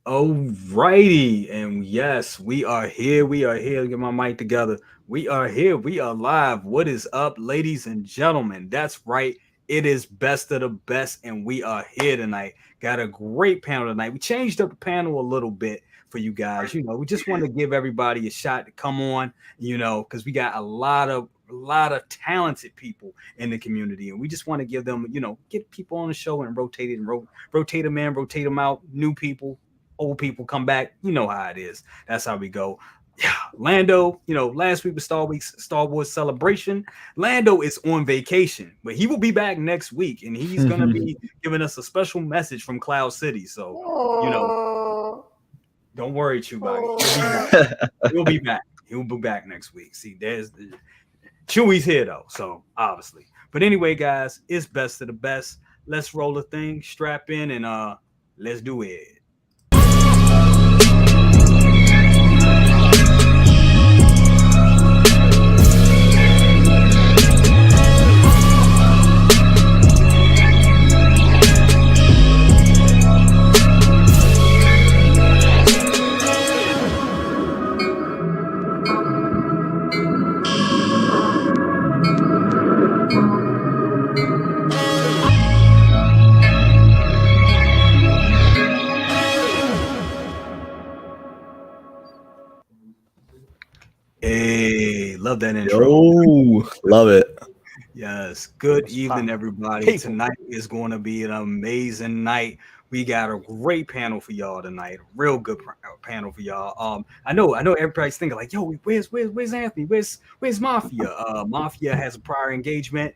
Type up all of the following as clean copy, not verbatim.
Alrighty, and yes, we are here. We are here. Get my mic together. We are here. We are live. What is up, ladies and gentlemen? That's right. It is best of the best, and we are here tonight. Got a great panel tonight. We changed up the panel a little bit for you guys. We just want to give everybody a shot to come on. Because we got a lot of talented people in the community, and we just want to give them, get people on the show and rotate it and rotate them in, rotate them out. New people, old people come back. You know how it is. That's how we go. Yeah, Lando, last week was Star Wars Celebration. Lando is on vacation, but he will be back next week, and he's gonna be giving us a special message from Cloud City. So, don't worry, Chewbacca. He'll be back. He'll be back next week. See, there's Chewie's here though, so obviously. But anyway, guys, it's best of the best. Let's roll the thing, strap in, and let's do it. Hey, love that intro. Oh, love it. Yes. Good evening, everybody. Tonight is going to be an amazing night. We got a great panel for y'all tonight. Real good panel for y'all. I know everybody's thinking like, yo, where's Anthony? Where's Mafia? Mafia has a prior engagement.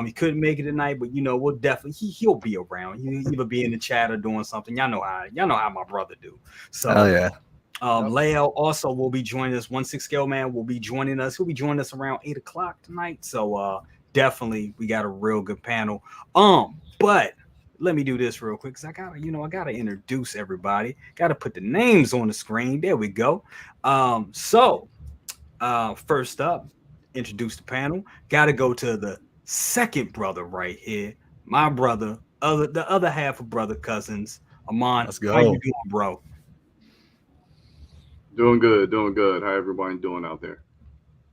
He couldn't make it tonight, but we'll definitely he'll be around. He'll either be in the chat or doing something. Y'all know how my brother do. So yeah. Lael also will be joining us. 16thScaleMan will be joining us. He'll be joining us around 8 o'clock tonight. So definitely we got a real good panel. But let me do this real quick because I gotta introduce everybody. Gotta put the names on the screen. There we go. First up, introduce the panel. Gotta go to the second brother right here. My brother, the other half of brother cousins. Amon, Let's go. how you doing, bro? Doing good. How everybody doing out there?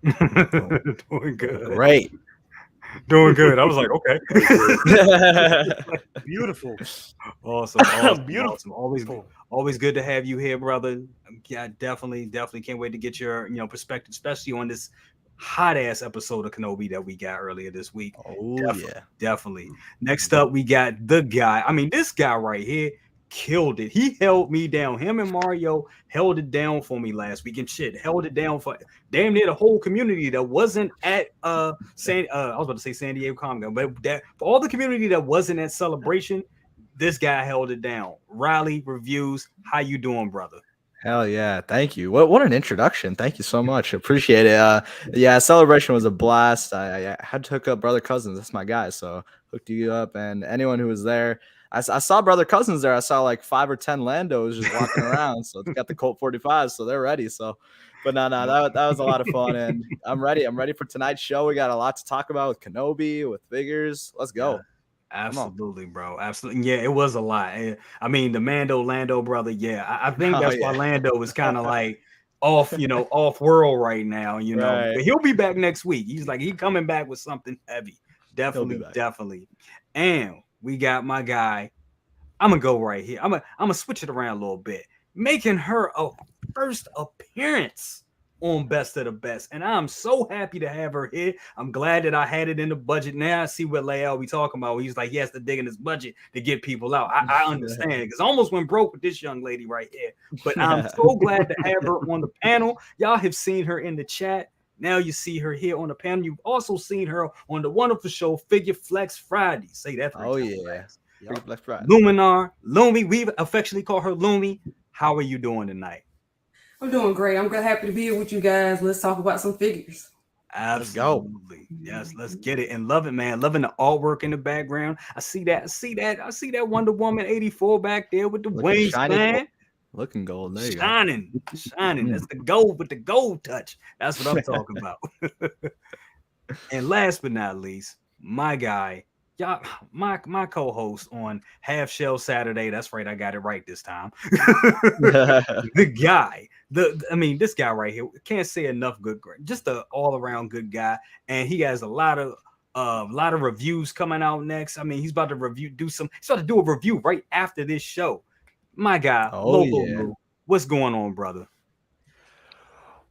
Doing good. Great. Doing good. I was like, okay. Beautiful. Awesome. Beautiful. Awesome. Always good to have you here, brother. Yeah, definitely can't wait to get your perspective, especially on this hot ass episode of Kenobi that we got earlier this week. Oh, definitely. Next up, we got the guy. I mean, this guy right here killed it. He held me down. Him and Mario held it down for me last week and held it down for damn near the whole community that wasn't at I was about to say San Diego Comic-Con, but that for all the community that wasn't at Celebration, this guy held it down. Riley Reviews, how you doing, brother? Hell yeah. Thank you. What an introduction. Thank you so much. Appreciate it. Yeah, Celebration was a blast. I had to hook up Brother Cousins. That's my guy. So hooked you up, and anyone who was there. I saw Brother Cousins there. I saw like 5 or 10 Landos just walking around. So they got the Colt 45, so they're ready. So, but no, that was a lot of fun, and I'm ready. I'm ready for tonight's show. We got a lot to talk about with Kenobi, with figures. Let's go. Yeah, absolutely, bro. Absolutely. Yeah, it was a lot. I mean, the Lando brother. Yeah, I think that's why Lando is kind of like off, off world right now. Right. But he'll be back next week. He's coming back with something heavy. Definitely. And we got my guy. I'm gonna go right here. I'm gonna switch it around a little bit, making her a first appearance on Best of the Best, and I'm so happy to have her here. I'm glad that I had it in the budget. Now I see what Lael be talking about. He's like, he has to dig in his budget to get people out. I understand it because I almost went broke with this young lady right here. But I'm so glad to have her on the panel. Y'all have seen her in the chat. Now you see her here on the panel. You've also seen her on the wonderful show Figure Flex Friday. Say that. Figure Flex Friday. Luminar, Lumi. We affectionately call her Lumi. How are you doing tonight? I'm doing great. I'm happy to be here with you guys. Let's talk about some figures. Absolutely. Yes, let's get it. And love it, man. Loving the artwork in the background. I see that Wonder Woman 84 back there with the wings, man. Looking gold. There you shining. That's the gold with the gold touch. That's what I'm talking about. And last but not least, my guy, y'all, my co-host on Half Shell Saturday. That's right, I got it right this time. The guy, I mean, this guy right here can't say enough good, just a all around good guy, and he has a lot of reviews coming out next. I mean, he's about to he's about to do a review right after this show. My guy, Oh Loco yeah. Lu, what's going on, brother?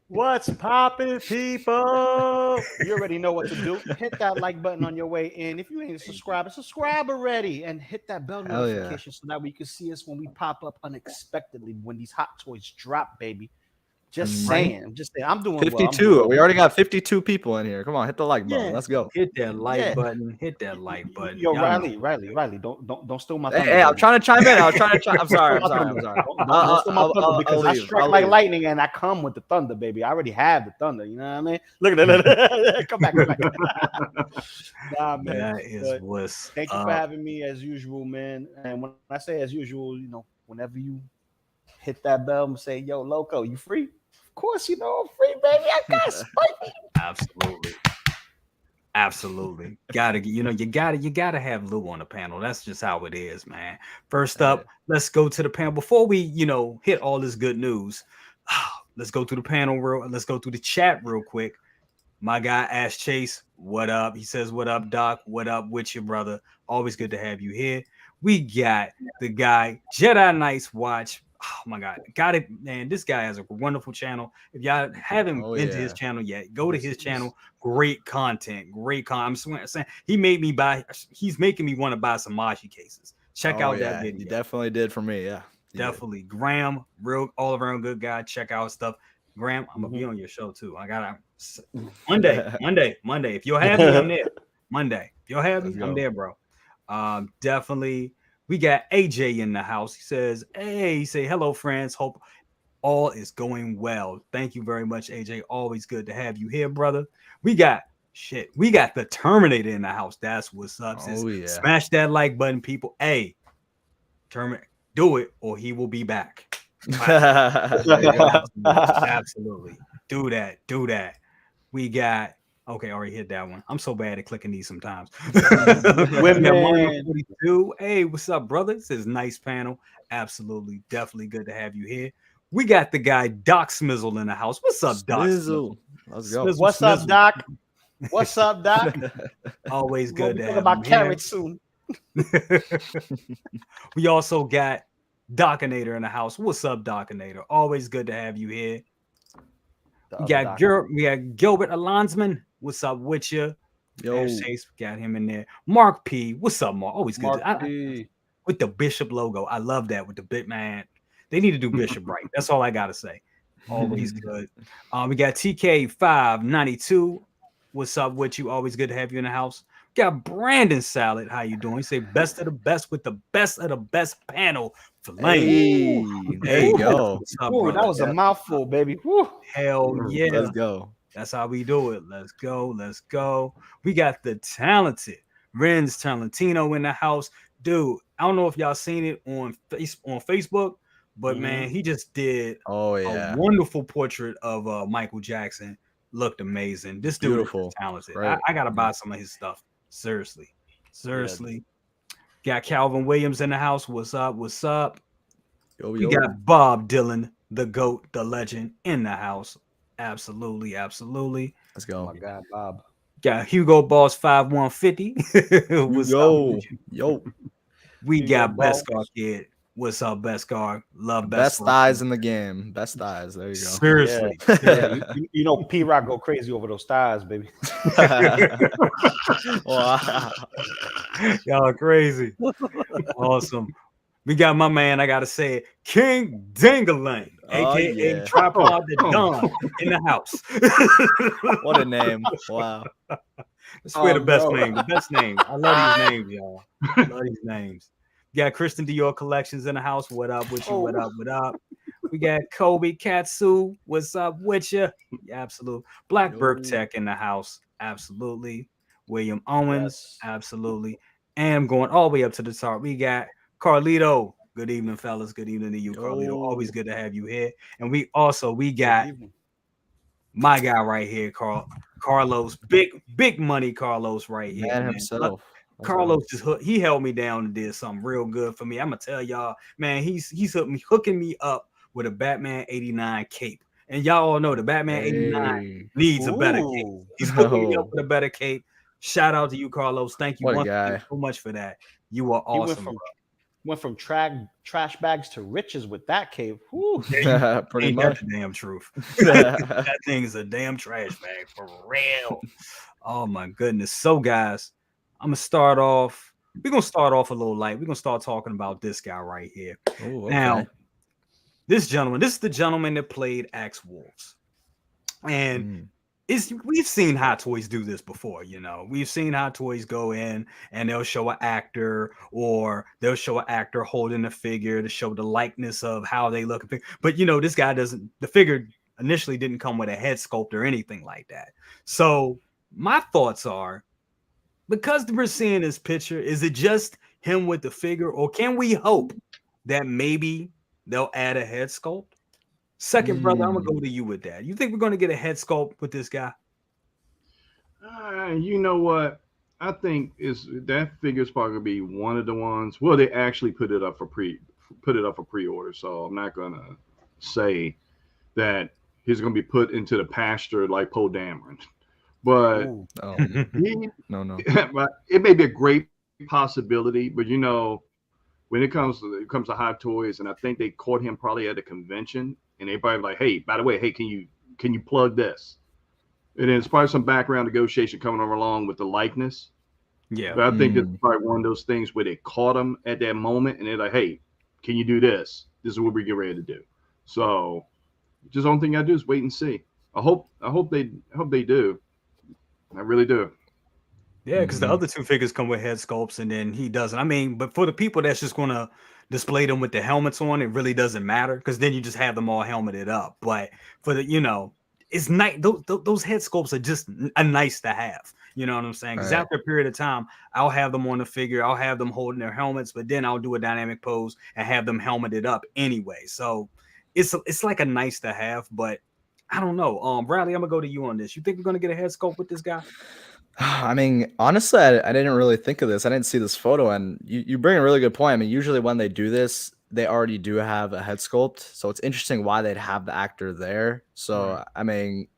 What's poppin', people? You already know what to do. Hit that like button on your way in. If you ain't subscribed, subscribe already and hit that bell Hell yeah. notification so that way you can see us when we pop up unexpectedly when these hot toys drop, baby. Just saying. I'm just saying. I'm doing 52. well. We already got 52 people in here. Come on, hit the like button. Yeah. Let's go. Hit that like button. Hit that like button. Yo, Y'all know. Riley, don't steal my thunder. Hey, I'm baby. trying to chime in. I'm sorry. I'm sorry. Don't steal my thunder because I strike like lightning and I come with the thunder, baby. I already have the thunder. You know what I mean? Look at that. Come back. Nah, man. That is what's Thank you for having me as usual, man. And when I say as usual, you know, whenever you hit that bell and say, "Yo, Loco, you free?" Of course, you know I'm free, baby. I got spicy. Absolutely. You gotta have Lou on the panel. That's just how it is, man. First up, let's go to the panel. Before we, hit all this good news, let's go through the panel let's go through the chat real quick. My guy Ash Chase, what up? He says, "What up, Doc? What up with you, brother? Always good to have you here." We got the guy Jedi Knights Watch. Oh my God, got it, man. This guy has a wonderful channel. If y'all haven't been to his channel yet, go to his channel. Great content, I'm saying he's making me want to buy some Mashi cases. Check out that video. He definitely did for me. Yeah, definitely. Graham, real all around good guy. Check out stuff. Graham, I'm gonna be on your show too. I gotta Monday. If you'll have me, I'm there. Monday. If you'll have me, I'm there, bro. Definitely. We got AJ in the house. He says, "Hey," he say, "Hello, friends. Hope all is going well. Thank you very much, AJ. Always good to have you here, brother." We got the Terminator in the house. That's what's up. Smash that like button, people. Hey, Terminator, do it or he will be back. Absolutely. Do that. We got okay, already hit that one. I'm so bad at clicking these sometimes. Hey, what's up, brother? This is nice panel. Absolutely, definitely good to have you here. We got the guy Doc Smizzle in the house. What's up, Doc? Smizzle. Let's go. What's up, Doc? What's up, Doc? Always good to have about carrots soon. We also got Docinator in the house. What's up, Docinator? Always good to have you here. We got Gilbert Alonsman. What's up with you? Yo, Chase, got him in there. Mark P. What's up, Mark? Always good. With the Bishop logo. I love that with the bit, man. They need to do Bishop right. That's all I gotta say. Always good. We got TK592. What's up with you? Always good to have you in the house. We got Brandon Salad. How you doing? He say best of the best with the best of the best panel. Hey, there you go. That was a mouthful, baby. Woo. Hell yeah. Let's go. That's how we do it. Let's go. We got the talented Renz Talentino in the house. Dude, I don't know if y'all seen it on Facebook, but man, he just did a wonderful portrait of Michael Jackson. Looked amazing. This dude is talented. Right. I gotta buy some of his stuff. Seriously. Yeah. Got Calvin Williams in the house. What's up? We got Bob Dylan, the GOAT, the legend, in the house. Absolutely. Let's go. Oh my God, Bob. Got Hugo Boss 5150. What's up? Yo. We got Beskar Kid. What's up, Beskar? Love best thighs in the game. Best thighs. There you go. Seriously. Yeah. You know, P-Rock go crazy over those thighs, baby. Wow. Y'all are crazy. Awesome. We got my man, I gotta say it, King Dingaling, aka Tripod the Don, in the house. What a name. Wow. That's the best name. The best name. I love these names, y'all. Love these names. We got Christian Dior Collections in the house. What up with you? What up? We got Kobe Katsu. What's up with you? Yeah, absolutely. Blackberg Tech in the house. Absolutely. William Owens. Absolutely. And I'm going all the way up to the top. We got Carlito. Good evening, fellas. Good evening to you, Carlito. Always good to have you here. And we got my guy right here, Carlos. Big money Carlos right here. Man himself. Carlos he held me down and did something real good for me. I'm gonna tell y'all, man, he's hooking me up with a Batman 89 cape. And y'all all know the Batman 89 needs a better cape. He's hooking me up with a better cape. Shout out to you, Carlos. Thank you so much for that. You are awesome. Went from trash bags to riches with that cape. Pretty much. That's the damn truth. That thing is a damn trash bag for real. Oh my goodness. So guys, I'm gonna start off. We're gonna start off a little light. We're gonna start talking about this guy right here. Ooh, okay. Now, this is the gentleman that played Axe Woves. And we've seen Hot Toys do this before, you know. We've seen Hot Toys go in and they'll show an actor, or they'll show an actor holding a figure to show the likeness of how they look. But you know, this guy doesn't. The figure initially didn't come with a head sculpt or anything like that. So my thoughts are, because we're seeing this picture, is it just him with the figure, or can we hope that maybe they'll add a head sculpt? Second, brother, I'm gonna go to you with that. You think we're gonna get a head sculpt with this guy? You know what? I think that figure's probably gonna be one of the ones. Well, they actually put it up for pre-order, so I'm not gonna say that he's gonna be put into the pasture like Poe Dameron. But no. But it may be a great possibility. But you know, when it comes to Hot Toys, and I think they caught him probably at a convention, and they probably like, hey, by the way, hey, can you plug this? And then it's probably some background negotiation coming along with the likeness. Yeah, but I think it's probably one of those things where they caught him at that moment, and they're like, hey, can you do this? This is what we get ready to do. So, just the only thing I do is wait and see. I hope they do. I really do. Yeah, because the other two figures come with head sculpts, and then he doesn't. I mean, but for the people that's just gonna display them with the helmets on, it really doesn't matter, because then you just have them all helmeted up. But for the, you know, it's nice. Those head sculpts are just a nice to have. You know what I'm saying? Because after a period of time, I'll have them on the figure. I'll have them holding their helmets, but then I'll do a dynamic pose and have them helmeted up anyway. So it's like a nice to have, but I don't know. Bradley, I'm gonna go to you on this. You think we're gonna get a head sculpt with this guy? I mean, honestly, I didn't really think of this. I didn't see this photo, and you bring a really good point. I mean, usually when they do this, they already do have a head sculpt, so it's interesting why they'd have the actor there. So, I mean,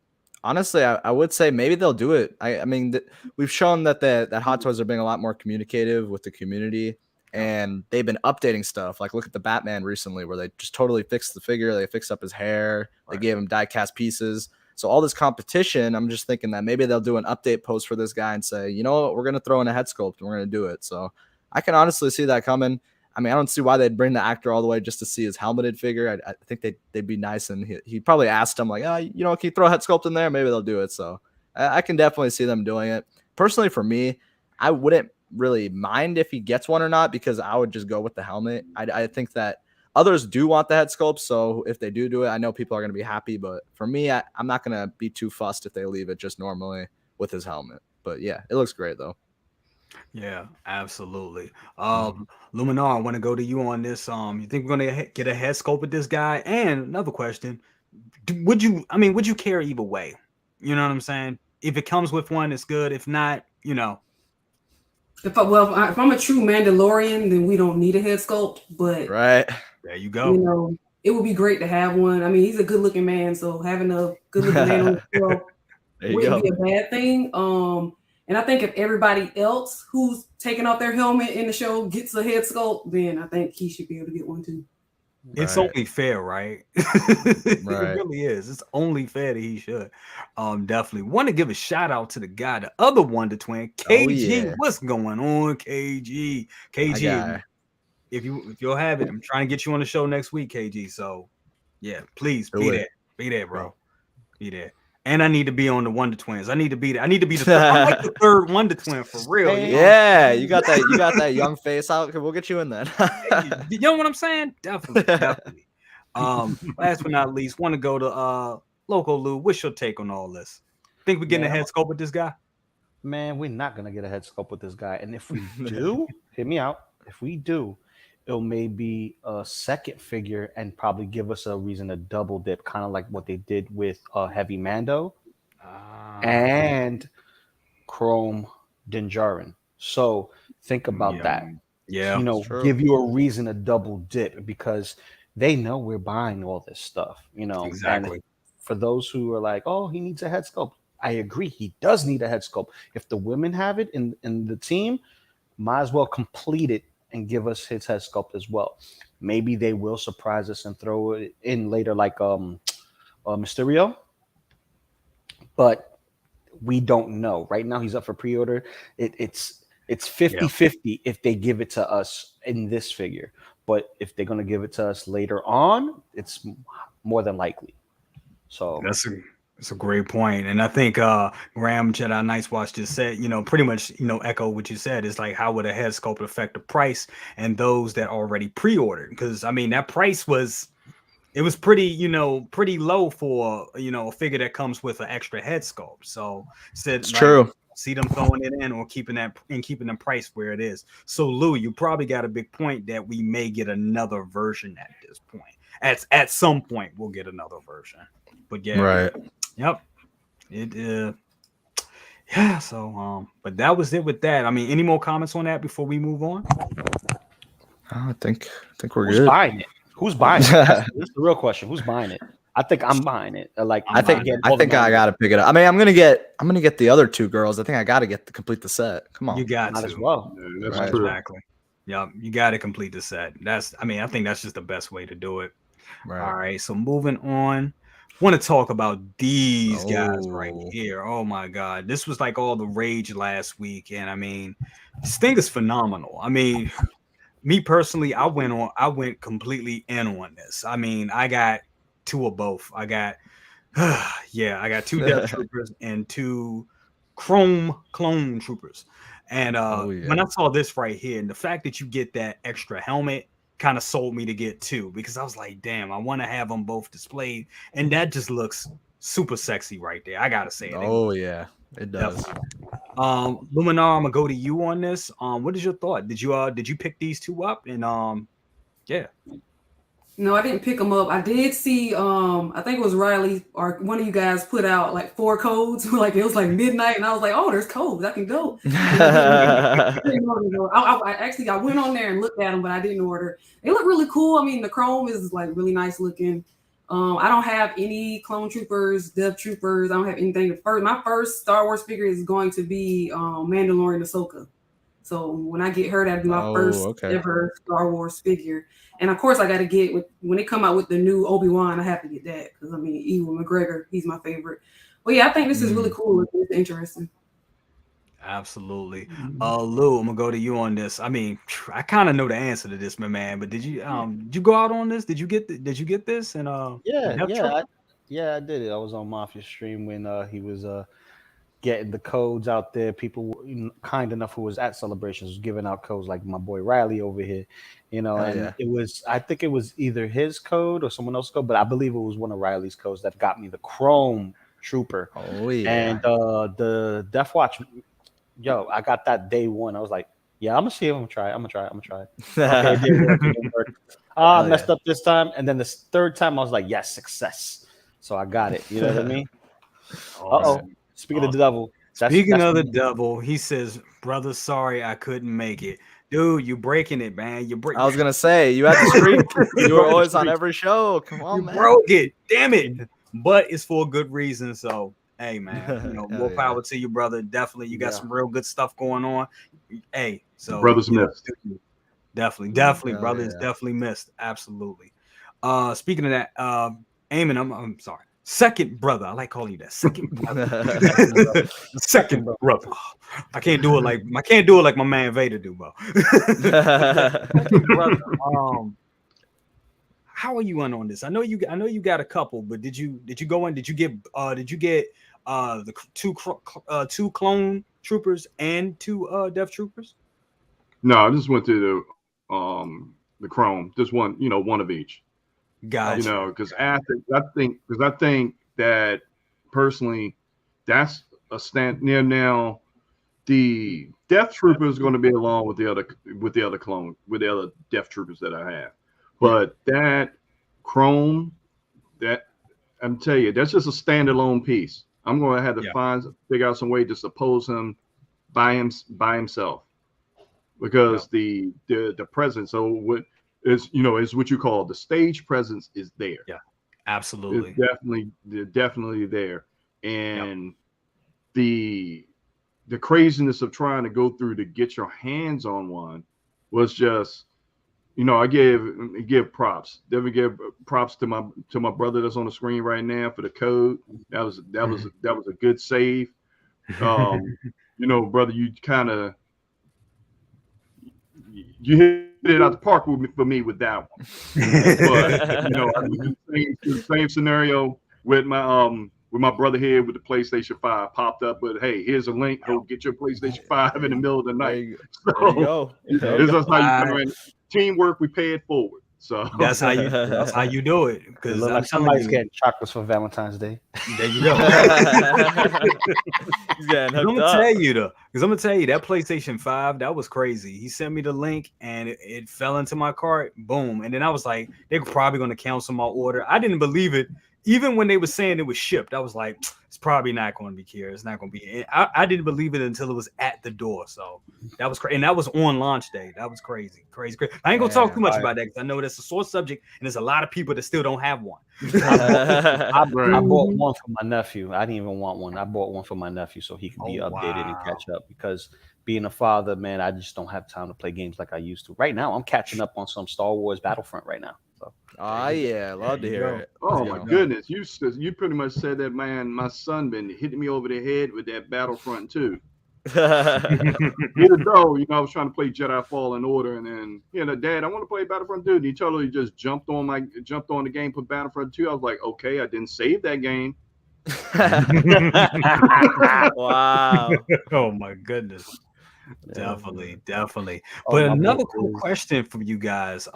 honestly, I would say maybe they'll do it. I mean, we've shown that Hot Toys are being a lot more communicative with the community, and they've been updating stuff. Like, look at the Batman recently, where they just totally fixed the figure. They fixed up his hair. They gave him die-cast pieces. So all this competition, I'm just thinking that maybe they'll do an update post for this guy and say, you know what, we're going to throw in a head sculpt and we're going to do it. So I can honestly see that coming. I mean, I don't see why they'd bring the actor all the way just to see his helmeted figure. I think they'd be nice. And he probably asked him like, you know, can you throw a head sculpt in there? Maybe they'll do it. So I can definitely see them doing it. Personally, for me, I wouldn't really mind if he gets one or not, because I would just go with the helmet. I think that others do want the head sculpt, so if they do it, I know people are going to be happy. But for me, I'm not going to be too fussed if they leave it just normally with his helmet. But yeah, it looks great though. Yeah, absolutely. Luminar, I want to go to you on this. You think we're going to get a head sculpt with this guy? And another question, would you care either way? You know what I'm saying? If it comes with one, it's good. If not, you know. If I'm a true Mandalorian, then we don't need a head sculpt. But there you go. You know, it would be great to have one. I mean, he's a good-looking man, so having a good-looking man on the show wouldn't be a bad thing. And I think if everybody else who's taking off their helmet in the show gets a head sculpt, then I think he should be able to get one too. It's only fair, right? It really is. It's only fair that he should. Definitely want to give a shout out to the guy, the other Wonder Twin, KG. What's going on, KG? KG, if you'll have it, I'm trying to get you on the show next week, KG. So yeah, please be there, bro. Be there. And I need to be on the Wonder Twins. I need to be there. I need to be the third. I'm like the third Wonder Twin for real. You know? Yeah, you got that young face out. We'll get you in there. You know what I'm saying? Definitely. Last but not least, want to go to Loco Lu. What's your take on all this? Think we're getting a head sculpt with this guy? Man, we're not gonna get a head sculpt with this guy. And if we do, hear me out. If we do, it'll maybe a second figure and probably give us a reason to double dip, kind of like what they did with Heavy Mando and Chrome Dinjarin. So Think about that. Yeah, you know, give you a reason to double dip because they know we're buying all this stuff, you know. exactly. And for those who are like, oh, he needs a head sculpt, I agree, he does need a head sculpt. If the women have it in the team, might as well complete it and give us his head sculpt as well. Maybe they will surprise us and throw it in later, like Mysterio, but we don't know. Right now, he's up for pre-order. It's 50-50 if they give it to us in this figure. But if they're going to give it to us later on, it's more than likely. So that's a great point. And I think Graham Jedi Nice Watch just said, you know, pretty much, you know, echo what you said. It's like, how would a head sculpt affect the price and those that already pre-ordered? Because I mean, that price was pretty, you know, pretty low for, you know, a figure that comes with an extra head sculpt. So it's true. See them throwing it in or keeping the price where it is. So Lou, you probably got a big point that we may get another version at this point. At some point, we'll get another version. But yeah, right. Yep. It yeah. So but that was it with that. I mean, any more comments on that before we move on? I think we're Who's good. buying it? Who's buying it? That's the real question. Who's buying it? I think I'm buying it. Like I think I gotta pick it up. I mean, I'm gonna get the other two girls. I think I gotta complete the set. Come on, you got Might to as well. Yeah, that's Right. true. Exactly. Yeah, you got to complete the set. I think that's just the best way to do it. Right. All right, so moving on. Want to talk about these guys right here. Oh my God, this was like all the rage last week, and I mean, this thing is phenomenal. I mean, me personally, I went completely in on this. I mean, I got two of both. I got I got two Death Troopers and two Chrome Clone Troopers. And when I saw this right here, and the fact that you get that extra helmet kind of sold me to get two, because I was like, damn, I want to have them both displayed, and that just looks super sexy right there. I gotta say it. Oh yeah, it does. Luminar, I'm gonna go to you on this. What is your thought? Did you pick these two up? And yeah. No, I didn't pick them up. I did see, I think it was Riley or one of you guys put out like 4 codes. Like it was like midnight, and I was like, "Oh, there's codes. I can go." I went on there and looked at them, but I didn't order. They look really cool. I mean, the chrome is like really nice looking. I don't have any clone troopers, Death Troopers. I don't have anything. My first Star Wars figure is going to be Mandalorian Ahsoka. So when I get her, that'll be my first ever Star Wars figure. And of course, I got to get when they come out with the new Obi-Wan, I have to get that because I mean, Ewan McGregor, he's my favorite. But yeah, I think this is really cool. It's interesting. Absolutely. Lou, I'm gonna go to you on this. I mean, I kind of know the answer to this, my man. But did you go out on this? Did you get this? And I did it. I was on Mafia stream when he was getting the codes out there. People were kind enough who was at celebrations was giving out codes, like my boy Riley over here, you know. I think it was either his code or someone else's code, but I believe it was one of Riley's codes that got me the Chrome Trooper. Oh yeah. And the Death Watch, I got that day one. I was like, yeah, I'm gonna see if I'm gonna try it. Okay, it didn't work. I messed up this time, and then the third time I was like, yes, success. So I got it. You know what I mean? Speaking of the devil. Speaking of the devil, he says, "Brother, sorry I couldn't make it." Dude, you breaking it, man. I was gonna say you had the streak. You were always on every show. Come on, man. Broke it. Damn it. But it's for a good reason. So hey, man, more power to you, brother. Definitely, you got some real good stuff going on. Hey, so brothers missed. Definitely, brother is definitely missed. Absolutely. Speaking of that, Eamon, I'm sorry. Second brother, I like calling you that. Second brother. Second brother. I can't do it like my man Vader do, bro. Second brother. How are you on this? I know you got a couple, but did you go in? Did you get the two clone troopers and 2 Death Troopers? No, I just went to the Chrome, just one, one of each. Gotcha. Because I think that personally, that's a stand near now. The Death Trooper is going to be along with the other Death Troopers that I have, but that Chrome, that I'm telling you, that's just a standalone piece. I'm going to have to figure out some way just to pose him by himself. because the presence. So what is is what you call the stage presence is there. Yeah, absolutely. It's definitely there, and the craziness of trying to go through to get your hands on one was just, I give props. Definitely give props to my brother that's on the screen right now for the code. That was a good save. Brother, you hit it out the park for me with that one. But I did the same scenario with my brother here with the PlayStation 5 popped up. But hey, here's a link. Go get your PlayStation 5 in the middle of the night. There you go. This is how you teamwork. We pay it forward. So that's how you do it. Because like somebody's getting chocolates for Valentine's Day. There you go. I'm gonna tell you that PlayStation 5, that was crazy. He sent me the link and it fell into my cart. Boom. And then I was like, they're probably gonna cancel my order. I didn't believe it. Even when they were saying it was shipped, I was like, it's probably not going to be here. It's not going to be. I didn't believe it until it was at the door. So that was crazy. And that was on launch day. That was crazy. I ain't going to talk too much about that because I know that's a sore subject and there's a lot of people that still don't have one. I bought one for my nephew. I didn't even want one. I bought one for my nephew so he can be updated and catch up, because being a father, man, I just don't have time to play games like I used to. Right now, I'm catching up on some Star Wars Battlefront right now. So. Oh yeah, love to hear it. Oh my goodness, you pretty much said that, man. My son been hitting me over the head with that Battlefront 2. Even though I was trying to play Jedi Fallen Order, and then Dad, I want to play Battlefront 2. And he totally just jumped on the game for Battlefront 2. I was like, okay, I didn't save that game. Wow. Oh my goodness. Definitely. But another cool question from you guys.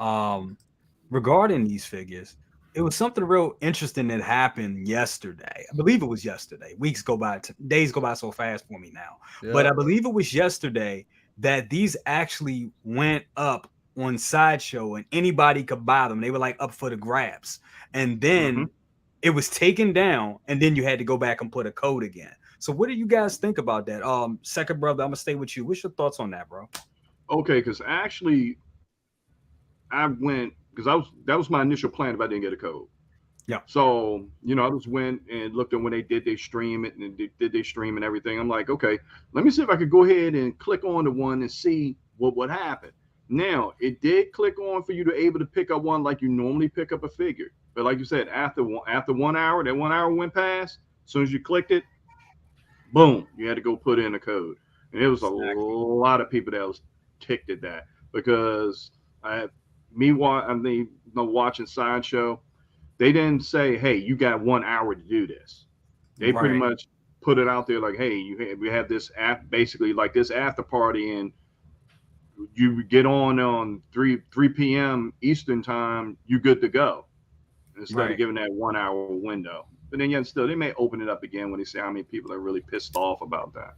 Regarding these figures, it was something real interesting that happened yesterday. I believe it was yesterday. Weeks go by, days go by so fast for me now. Yeah. But I believe it was yesterday that these actually went up on Sideshow and anybody could buy them. They were like up for the grabs. And then it was taken down and then you had to go back and put a code again. So what do you guys think about that? Second brother, I'm gonna stay with you. What's your thoughts on that, bro? Okay, because actually I went, because that was my initial plan if I didn't get a code. Yeah. So, I just went and looked at when they did their stream it and did their stream and everything. I'm like, okay, let me see if I could go ahead and click on the one and see what happened. Now, it did click on for you to able to pick up one like you normally pick up a figure. But like you said, after 1 hour, that 1 hour went past, as soon as you clicked it, boom, you had to go put in a code. And it was a lot of people that was ticked at that, because watching Sideshow, they didn't say, hey, you got 1 hour to do this. They pretty much put it out there like, hey, we have this basically like this after party, and you get on 3 p.m. Eastern time, you good to go, instead of giving that 1 hour window. But then yet still, they may open it up again when they say how many people are really pissed off about that.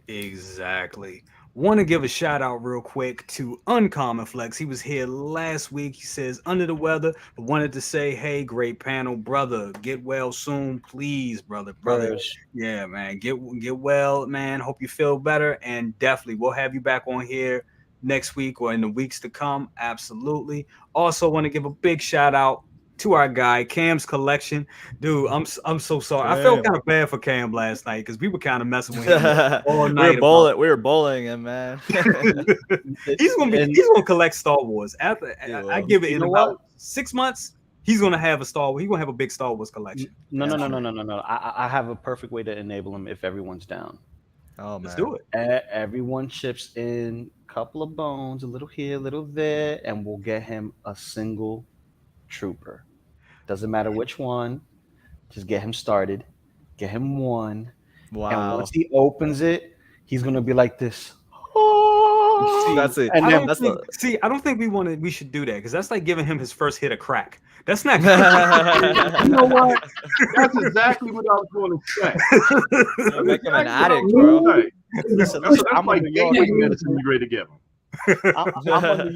Exactly. Want to give a shout out real quick to Uncommon Flex. He was here last week. He says under the weather, but wanted to say, hey, great panel, brother. Get well soon, please, brother. Yeah, man. Get well, man. Hope you feel better, and definitely we'll have you back on here next week or in the weeks to come. Absolutely. Also want to give a big shout out to our guy Cam's collection. Dude, I'm so sorry. I felt kind of bad for Cam last night because we were kind of messing with him all night. We were bullying him, man. he's gonna collect Star Wars. After I give it in about 6 months, he's gonna have a Star Wars. He's gonna have a big Star Wars collection. No. I have a perfect way to enable him if everyone's down. Oh, man. Let's do it. Everyone chips in a couple of bones, a little here, a little there, and we'll get him a single trooper. Doesn't matter which one, just get him started, get him one. Wow. And once he opens it, he's gonna be like this. That's it. And I don't think we should do that, because that's like giving him his first hit of crack. That's not you know what? That's exactly what I was going to say. You're making him an addict, bro. Listen, that's like gateway medicine you're ready to give him. I'm gonna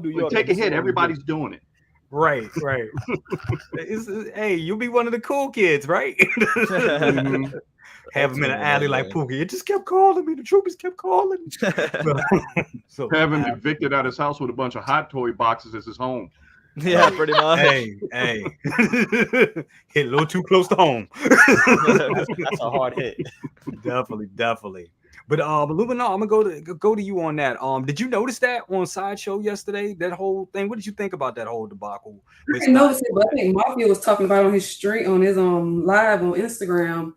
do your take a hit. Everybody's doing it. Right. Hey, you'll be one of the cool kids, right? Mhm. Have him in an alley like Ultimately, Pookie. It just kept calling me. The troopers kept calling. So Have him evicted out his house with a bunch of hot toy boxes as his home. yeah, pretty much. hey, hit a little too close to home. That's a hard hit. Definitely. But Lumina, I'm gonna go to you on that. Did you notice that on Sideshow yesterday? That whole thing. What did you think about that whole debacle? I didn't notice it, but I think Mafia was talking about on his stream, on his live on Instagram.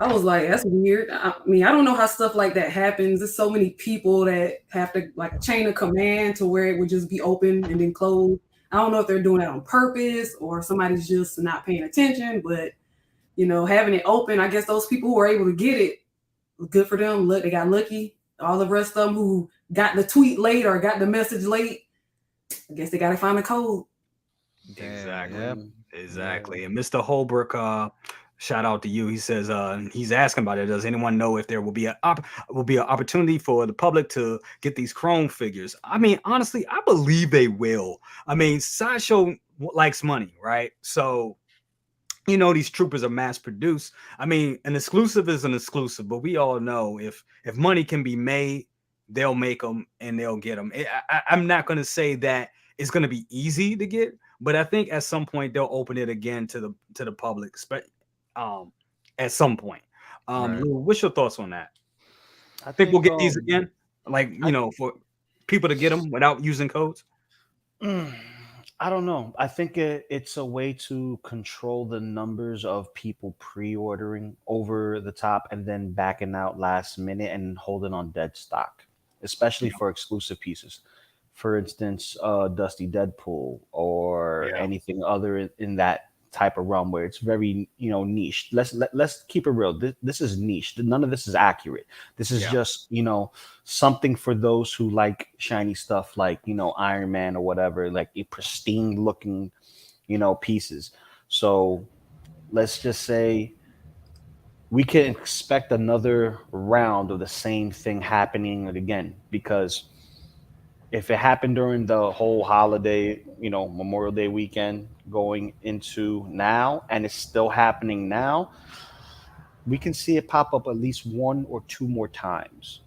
I was like, that's weird. I mean, I don't know how stuff like that happens. There's so many people that have to like a chain of command to where it would just be open and then close. I don't know if they're doing that on purpose or somebody's just not paying attention, but you know, having it open, I guess those people who were able to get it, good for them. Look, they got lucky. All the rest of them who got the tweet late or got the message late, I guess they got to find a code. Exactly. And Mr. Holbrook, shout out to you. He says he's asking about it. Does anyone know if there will be an opportunity for the public to get these Chrome figures? I mean, honestly, I believe they will. I mean, Sideshow likes money, right? So you know these troopers are mass produced. I mean, an exclusive is an exclusive, but we all know if money can be made, they'll make them and they'll get them. I'm not going to say that it's going to be easy to get, but I think at some point they'll open it again to the public. At some point, Right. Lou, what's your thoughts on that? I think we'll get these again, like for people to get them without using codes. I don't know. I think it's a way to control the numbers of people pre-ordering over the top and then backing out last minute and holding on dead stock, especially for exclusive pieces. For instance, Dusty Deadpool or anything other in that type of realm where it's very niche. Let's keep it real. This is niche. None of this is accurate. This is just something for those who like shiny stuff like Iron Man or whatever, like a pristine looking pieces. So let's just say we can expect another round of the same thing happening again, because if it happened during the whole holiday, Memorial Day weekend going into now, and it's still happening now, we can see it pop up at least one or two more times.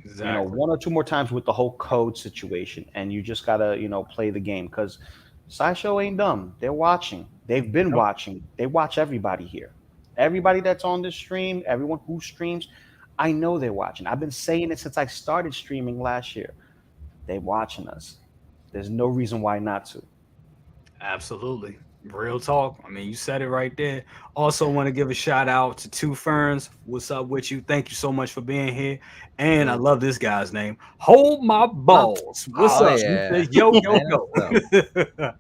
Exactly. One or two more times with the whole code situation. And you just got to, play the game, because Sideshow ain't dumb. They're watching. They've been watching. They watch everybody here. Everybody that's on this stream, everyone who streams, I know they're watching. I've been saying it since I started streaming last year. They're watching us. There's no reason why not to. Absolutely. Real talk. I mean, you said it right there. Also want to give a shout out to Two Ferns. What's up with you? Thank you so much for being here. And I love this guy's name. Hold my balls. What's up? Yeah. Yo.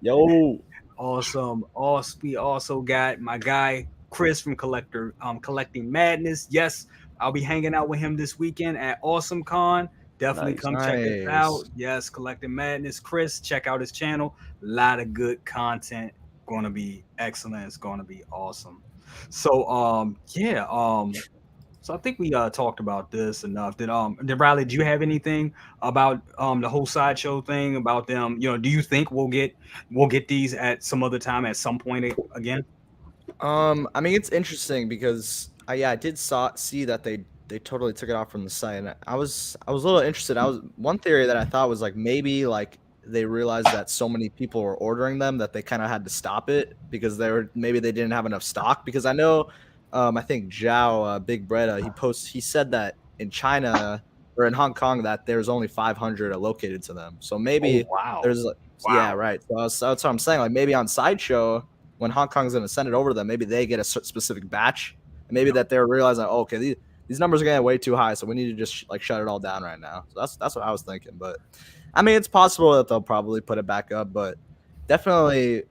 Yo. Awesome. We also got my guy Chris from Collecting Madness. Yes, I'll be hanging out with him this weekend at Awesome Con. Definitely come check it out. Yes, Collecting Madness. Chris, check out his channel. A lot of good content. Going to be excellent. It's going to be awesome. So so I think we talked about this enough. Did Riley, do you have anything about the whole Sideshow thing about them? Do you think we'll get these at some other time at some point again? I mean, it's interesting because I did see that they totally took it off from the site, and I was a little interested. One theory that I thought was like maybe like they realized that so many people were ordering them that they kind of had to stop it because maybe they didn't have enough stock. Because I know I think Zhao Big Bread he said that in China or in Hong Kong that there's only 500 allocated to them. So maybe there's yeah, right. So that's what I'm saying. Like maybe on Sideshow when Hong Kong's going to send it over to them, maybe they get a specific batch, and maybe that they're realizing, oh, okay, these numbers are getting way too high, so we need to just like shut it all down right now. So that's what I was thinking. But I mean, it's possible that they'll probably put it back up, but definitely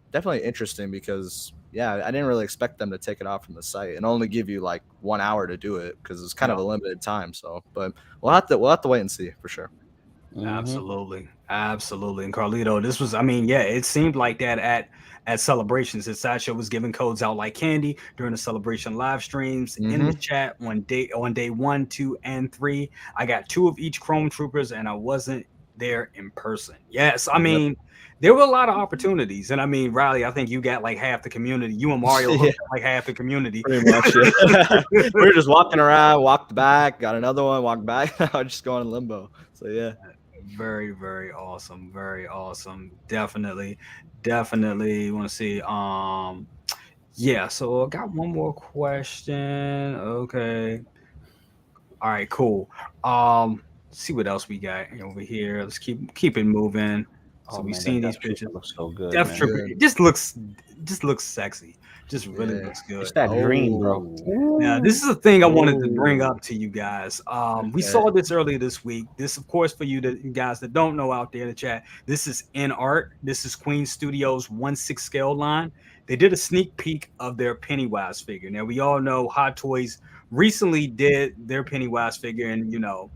interesting because I didn't really expect them to take it off from the site and only give you like 1 hour to do it because it's kind of a limited time. So, but we'll have to wait and see for sure. Absolutely. And Carlito, this was, it seemed like that at celebrations. His Sideshow was giving codes out like candy during the celebration live streams. In the chat on day 1, 2, and 3. I got 2 of each Chrome Troopers, and I wasn't there in person. Yes, I mean, there were a lot of opportunities, and I mean, Riley, I think you got like half the community. You and Mario hooked up like half the community. Pretty much. Yeah. We were just walking around, walked back, got another one, walked back. Just going in limbo. So yeah. Very, very awesome. Very awesome. Definitely. Definitely want to see. Yeah, so I got one more question. Okay. All right, cool. See what else we got over here. Let's keep it moving. So we've seen these pictures. Looks so good. Death Man. Trooper, it just looks sexy. Just really looks good. It's that green, bro. Now, this is a thing I wanted to bring up to you guys. We saw this earlier this week. This, of course, for you guys that don't know out there in the chat, this is in art. This is Queen Studios 1/6 scale line. They did a sneak peek of their Pennywise figure. Now, we all know Hot Toys recently did their Pennywise figure, and you know,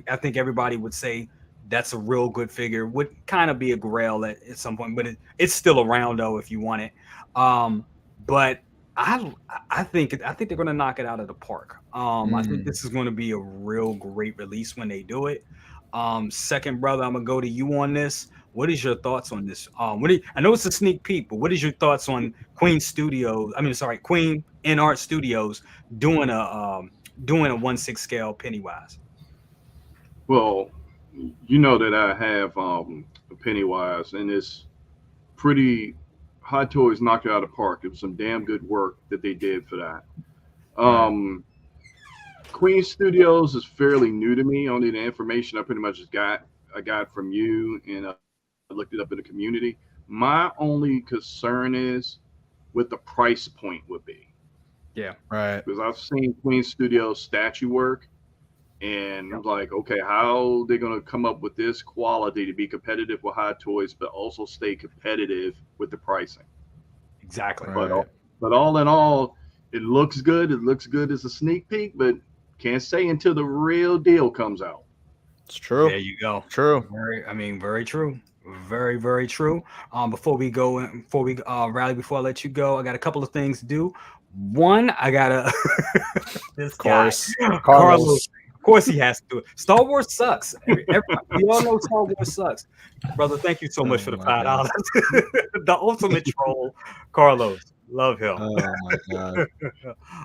I think everybody would say that's a real good figure. Would kind of be a grail at some point, but it's still around though if you want it. But I think they're going to knock it out of the park. I think this is going to be a real great release when they do it. Second brother, I'm gonna go to you on this. What is your thoughts on this? I know it's a sneak peek, but what is your thoughts on Queen in Art Studios doing a 1/6 scale Pennywise? Well, you know that I have a Pennywise, and it's pretty. Hot Toys knocked it out of the park. It was some damn good work that they did for that. Queen Studios is fairly new to me. Only the information I pretty much just got from you, and I looked it up in the community. My only concern is what the price point would be. Yeah, right. Because I've seen Queen Studios statue work, and I'm like, okay, how they going to come up with this quality to be competitive with Hot Toys, but also stay competitive with the pricing? Exactly. Right. But all in all, it looks good. It looks good as a sneak peek, but can't say until the real deal comes out. It's true. There you go. True. Very true. Very, very true. Before Riley, before I let you go, I got a couple of things to do. One, I gotta this course. guy, Carlos. Of course he has to do it. Star Wars sucks. We all know Star Wars sucks. Brother, thank you so much for the $5. The ultimate troll, Carlos. Love him. Oh my god.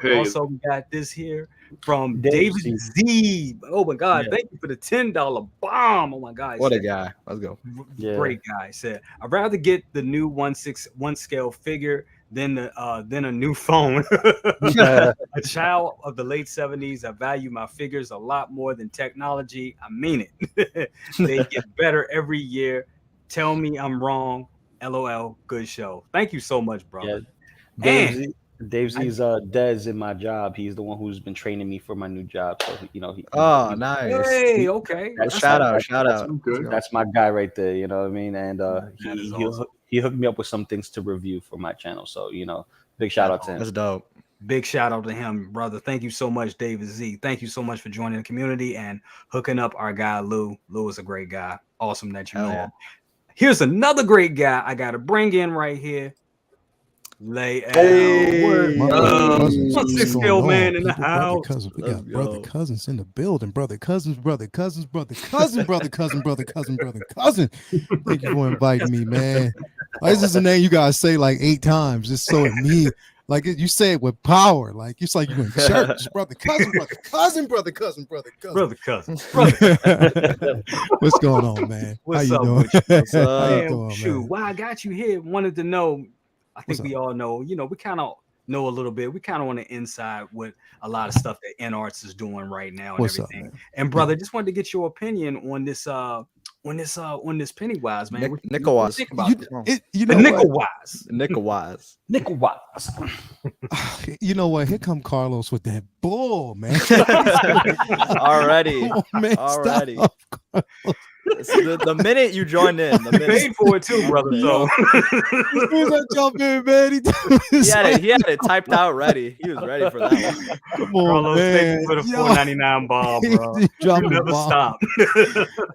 Hey. Also, we got this here from David Z. Oh my god, thank you for the $10 bomb. Oh my god. What a guy. Let's go. Great guy. Said, I'd rather get the new 1/6 scale figure than a new phone. A child of the late 70s, I value my figures a lot more than technology. I mean it. They get better every year. Tell me I'm wrong. LOL. Good show. Thank you so much, brother. Yeah. Dave Z's Dez in my job. He's the one who's been training me for my new job. So Nice. Hey, okay. Shout out. That's my guy right there. You know what I mean? And he hooked me up with some things to review for my channel. So big shout out to him. That's dope. Big shout out to him, brother. Thank you so much, David Z. Thank you so much for joining the community and hooking up our guy Lou. Lou is a great guy. Awesome that you know him. Here's another great guy I gotta bring in right here. OneSixthScaleMan in the house. We got brother cousins in the building. Brother cousin. Thank you for inviting me, man. This is a name you guys say like 8 times, just so it means like you say it with power. Like it's like you in church. Brother cousin. What's going on, man? What's How you up doing? How you doing, shoot, why I got you here? Wanted to know. I think we all know, we kind of know a little bit. We kind of on the inside with a lot of stuff that NArts is doing right now and everything. And brother, just wanted to get your opinion on this Pennywise, man. Nickelwise. Nickelwise. You know what? Here come Carlos with that bull, man. Already. Oh, man, already. The minute you joined in, the minute. Paid for it too, brother. So as soon as I jump in, man, he had it typed out ready. He was ready for that one. Come on, Carlos, man. thank you for the $4.99 bomb, bro. You never stop.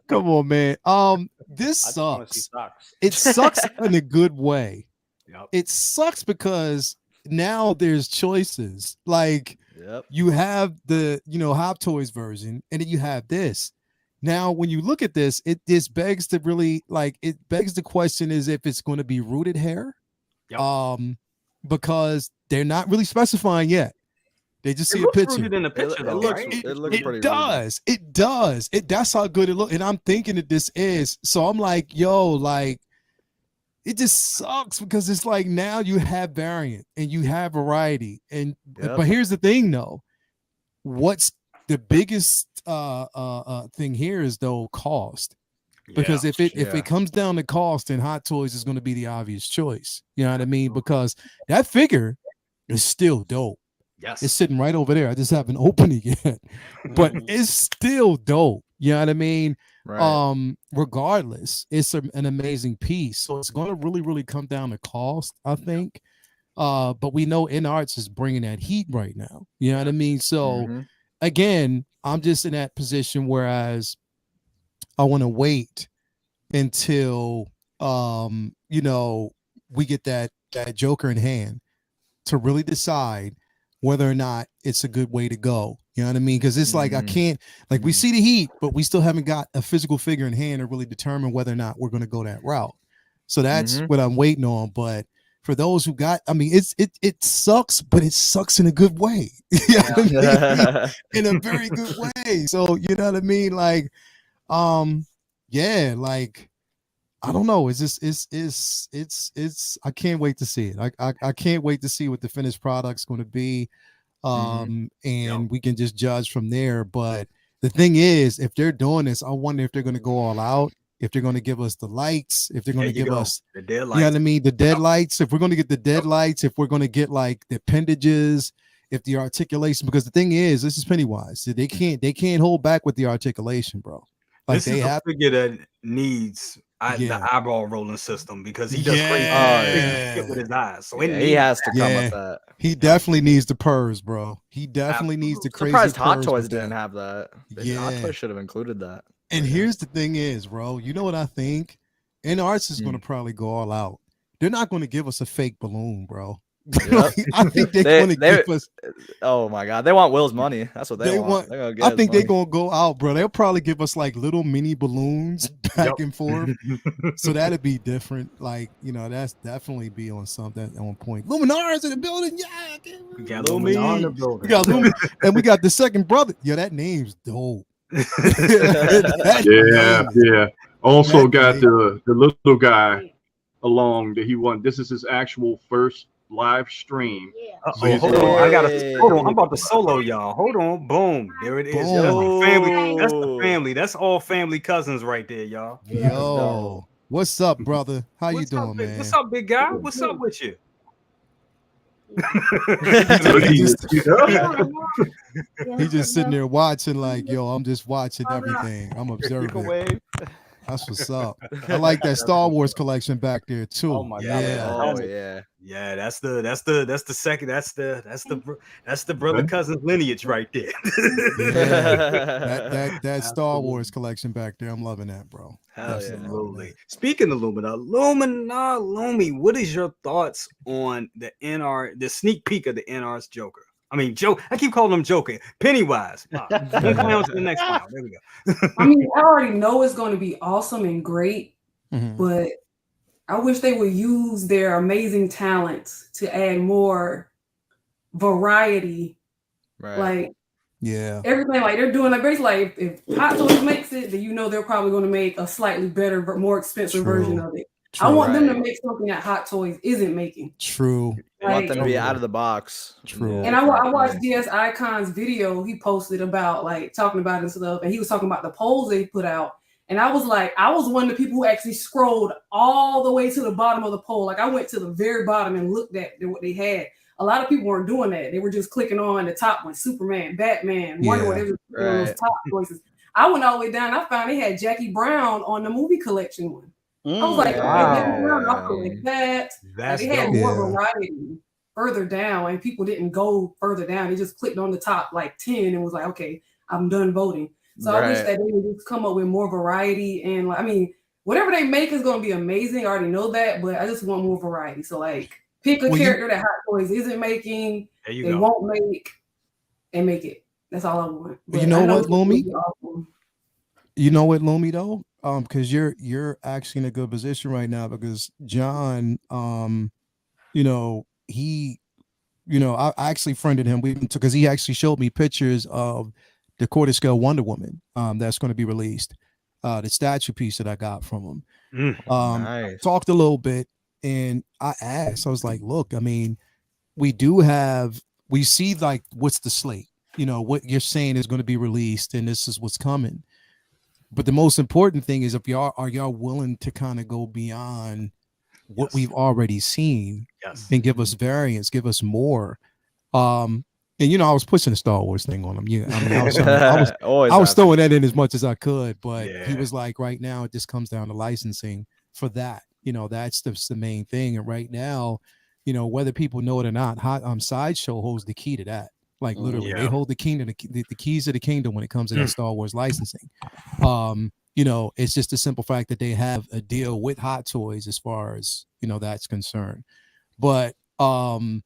Come on, man. This sucks. It sucks in a good way. Yep. It sucks because now there's choices. Like you have the Hot Toys version, and then you have this. Now, when you look at this, it just begs to really it begs the question is if it's going to be rooted hair, Yep. because they're not really specifying yet. They just It see a looks picture. rooted in the picture, though, right? It looks pretty does. It does. That's how good it looks. And I'm thinking that this is. So I'm like, yo, like, it just sucks because it's like now you have variant and you have variety. And but here's the thing, though. What's the biggest thing here is though cost. Because if it comes down to cost, then Hot Toys is going to be the obvious choice. You know what I mean? Because that figure is still dope. Yes. It's sitting right over there. I just haven't opened it yet, but it's still dope. You know what I mean? Right. Regardless, it's an amazing piece. So it's going to really, really come down to cost, I think. But we know InArts is bringing that heat right now. You know what I mean? So again, I'm just in that position, whereas I want to wait until, you know, we get that Joker in hand to really decide whether or not it's a good way to go. You know what I mean? Because it's like I can't, like, we see the heat, but we still haven't got a physical figure in hand to really determine whether or not we're going to go that route. So that's what I'm waiting on. But for those who got, I mean, it sucks, but it sucks in a good way. You know what I mean? In a very good way. So you know what I mean? Like, yeah, like, I don't know. It's just it's I can't wait to see it. I can't wait to see what the finished product's going to be. And we can just judge from there. But the thing is, if they're doing this, I wonder if they're going to go all out, if they're going to give us the lights, if they're going to give us the dead lights. You know what I mean? The dead lights. If we're going to get the dead lights, if we're going to get like the appendages, if the articulation, because the thing is, this is Pennywise. They can't hold back with the articulation, bro. Like this is a figure that needs the eyeball rolling system, because he does crazy shit with his eyes. So he has to come with that. He definitely needs the purrs, bro. He definitely needs the crazy. Surprised Hot Toys didn't have that. Yeah, Hot Toys should have included that. And here's the thing is, bro, you know what I think? InArts is going to probably go all out. They're not going to give us a fake balloon, bro. Yep. I think they're going to give us. Oh my god, they want Will's money. That's what they want. I think they're going to go out, bro. They'll probably give us like little mini balloons back and forth. So that'd be different. Like, you know, that's definitely be on something on point. Luminar's in the building. Yeah, we got Luminar in the building. We got Luminar, and we got the second brother. Yeah, that name's dope. Yeah. Also got the little guy along that he won. This is his actual first live stream. So hold on. Hold on. I'm about to solo y'all. Hold on. Boom. There it is. That's the family. That's the family. That's all family cousins right there, y'all. Yo, what's up, brother? How you doing, man? What's up, big guy? What's up with you? He's just sitting there watching, like, yo, I'm just watching everything. I'm observing. That's what's up. I like that Star Wars collection back there too. Oh my god! Yeah. That's the second. That's the brother cousin lineage right there. that Star Wars collection back there. I'm loving that, bro. Absolutely. Speaking of Lumi, what is your thoughts on the sneak peek of the NR's Joker? I mean, I keep calling him Joker. Pennywise. One clown to the next clown. There we go. I mean, I already know it's going to be awesome and great, but I wish they would use their amazing talents to add more variety. Right. Like, everything like they're doing, like basically, like if Hot Toys makes it, then you know they're probably going to make a slightly better, more expensive version of it. I want them to make something that Hot Toys isn't making. True. I want them to be out of the box. True. And I watched DS Icon's video he posted about, like, talking about it and stuff, and he was talking about the polls they put out. And I was like, I was one of the people who actually scrolled all the way to the bottom of the poll. Like, I went to the very bottom and looked at what they had. A lot of people weren't doing that. They were just clicking on the top one: Superman, Batman, Wonder Woman. They were those top choices. I went all the way down. I found they had Jackie Brown on the movie collection one. I was like, that. They had more variety further down, and people didn't go further down. They just clicked on the top like 10 and was like, okay, I'm done voting. So I wish that they would just come up with more variety. And like, I mean, whatever they make is going to be amazing. I already know that, but I just want more variety. So like, pick a character that Hot Toys isn't making, they won't make, and make it. That's all I want. But you know what, Lumi? You know what, Lumi, though, because you're actually in a good position right now, because John, you know, he, I actually friended him. We because he actually showed me pictures of the quarter scale Wonder Woman that's going to be released, the statue piece that I got from him. Nice. Talked a little bit, and I asked, I was like, look, I mean, we see like what's the slate, what you're saying is going to be released, and this is what's coming. But the most important thing is, if y'all willing to kind of go beyond what we've already seen, and give us variants, give us more. And I was pushing the Star Wars thing on him. Yeah, I mean, I was throwing that in as much as I could, but he was like, right now it just comes down to licensing for that. That's the main thing. And right now, whether people know it or not, Sideshow holds the key to that. Like literally, they hold the kingdom, the keys of the kingdom when it comes to that Star Wars licensing. It's just a simple fact that they have a deal with Hot Toys as far as that's concerned. But they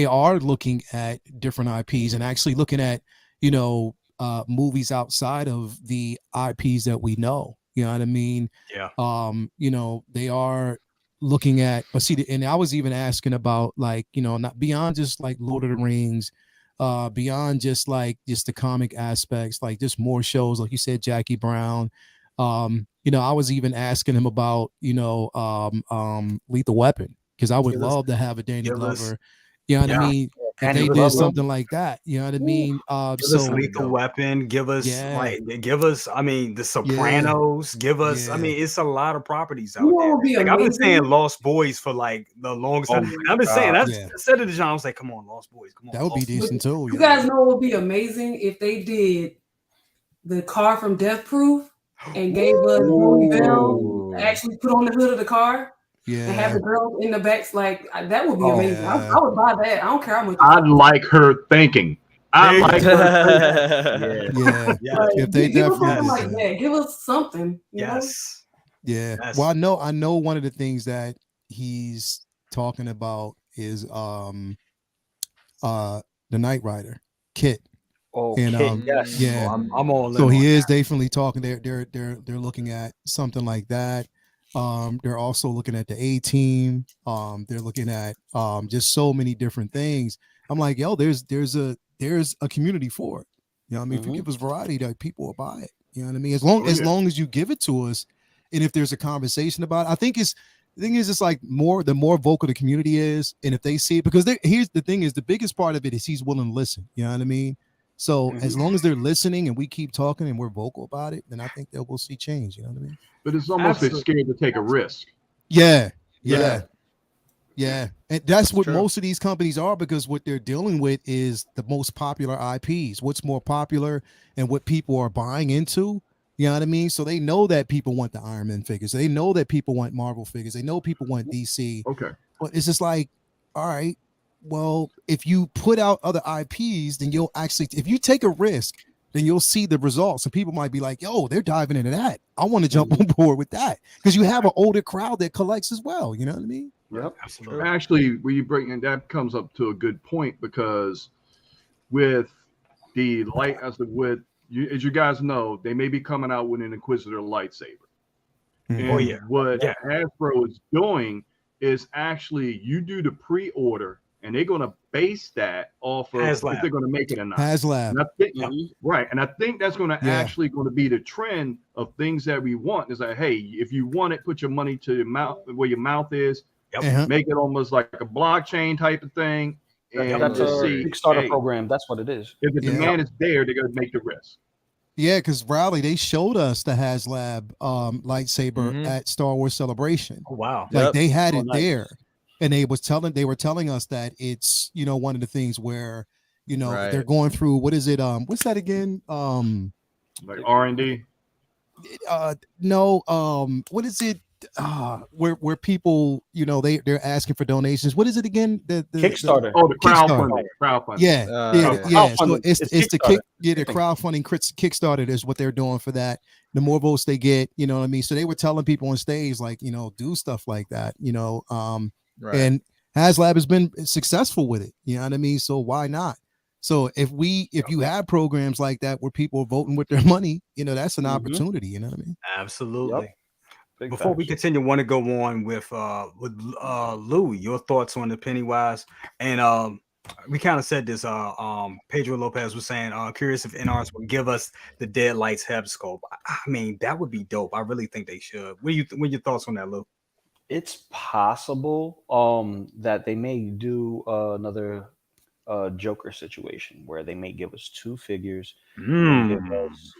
are looking at different IPs and actually looking at movies outside of the IPs that we know. You know what I mean? Yeah. They are looking at, but see, and I was even asking about, like, not beyond just like Lord of the Rings, beyond just the comic aspects, like just more shows, like you said, Jackie Brown. I was even asking him about Lethal Weapon, because I would love to have a Danny Glover. You know what I mean? If they did something like that, you know what I mean? Give us Lethal Weapon, give us I mean, The Sopranos, give us, I mean, it's a lot of properties out there. Like, I've been saying Lost Boys for like the longest time. I've been saying that. I said to John, I was like, come on, Lost Boys, come on. That would be decent too. You guys know what would be amazing if they did the car from Death Proof and gave us Holy Bell to actually put on the hood of the car. And have the girl in the back, like, that would be amazing. Yeah. I would buy that. I don't care how much. I'd like her thinking. I like her thinking. If they give us something like that, give us something. You know? Yeah. Well, I know one of the things that he's talking about is the Knight Rider Kit. And yeah, I'm all in. So he is definitely talking. They're looking at something like that. They're also looking at the A-Team. They're looking at just so many different things. I'm like, yo, there's a community for it. You know what I mean? If you give us variety, that people will buy it. You know what I mean? As long as you give it to us, and if there's a conversation about it, I think the thing is, it's like the more vocal the community is, and if they see it, because here's the thing is, the biggest part of it is he's willing to listen. You know what I mean? So as long as they're listening and we keep talking and we're vocal about it, then I think that we'll see change. You know what I mean? But it's almost scared to take a risk. Yeah. And that's what most of these companies are, because what they're dealing with is the most popular IPs, what's more popular and what people are buying into. You know what I mean? So they know that people want the Iron Man figures. They know that people want Marvel figures. They know people want DC. Okay. But it's just like, all right, well, if you put out other IPs, then you'll actually, if you take a risk, then you'll see the results. And people might be like, yo, they're diving into that. I want to jump on board with that. Because you have an older crowd that collects as well. You know what I mean? Yep. Absolutely. Actually, when you bring in, that comes up to a good point, because with the light, as you guys know, they may be coming out with an Inquisitor lightsaber. And what Hasbro is doing is actually, you do the pre-order, and they're going to base that off of if they're going to make it or not. HasLab. Right. And I think that's going to actually going to be the trend of things that we want. Is like, hey, if you want it, put your money to your mouth, where your mouth is. Make it almost like a blockchain type of thing. And that's a Kickstarter program. That's what it is. If the demand is there, they're going to make the risk. Yeah, because Rowley, they showed us the HasLab lightsaber at Star Wars Celebration. Oh, wow. Like they had it there. And they were telling us that it's, one of the things where, they're going through, what is it? What's that again? Like R&D? No, what is it? Where people, they're asking for donations. What is it again? The Kickstarter. The crowdfunding. Yeah. So it's the crowdfunding Kickstarter is what they're doing for that. The more votes they get, you know what I mean? So they were telling people on stage, like, do stuff like that, and HasLab has been successful with it. You know what I mean? So why not? So if you have programs like that where people are voting with their money, that's an opportunity. You know what I mean? Absolutely. Yep. Before we continue, want to go on with Lou, your thoughts on the Pennywise, and we kind of said this. Pedro Lopez was saying, curious if NRs would give us the Dead Lights head sculpt. I mean, that would be dope. I really think they should. What are your thoughts on that, Lou? It's possible that they may do another Joker situation where they may give us 2 figures. They'll give us,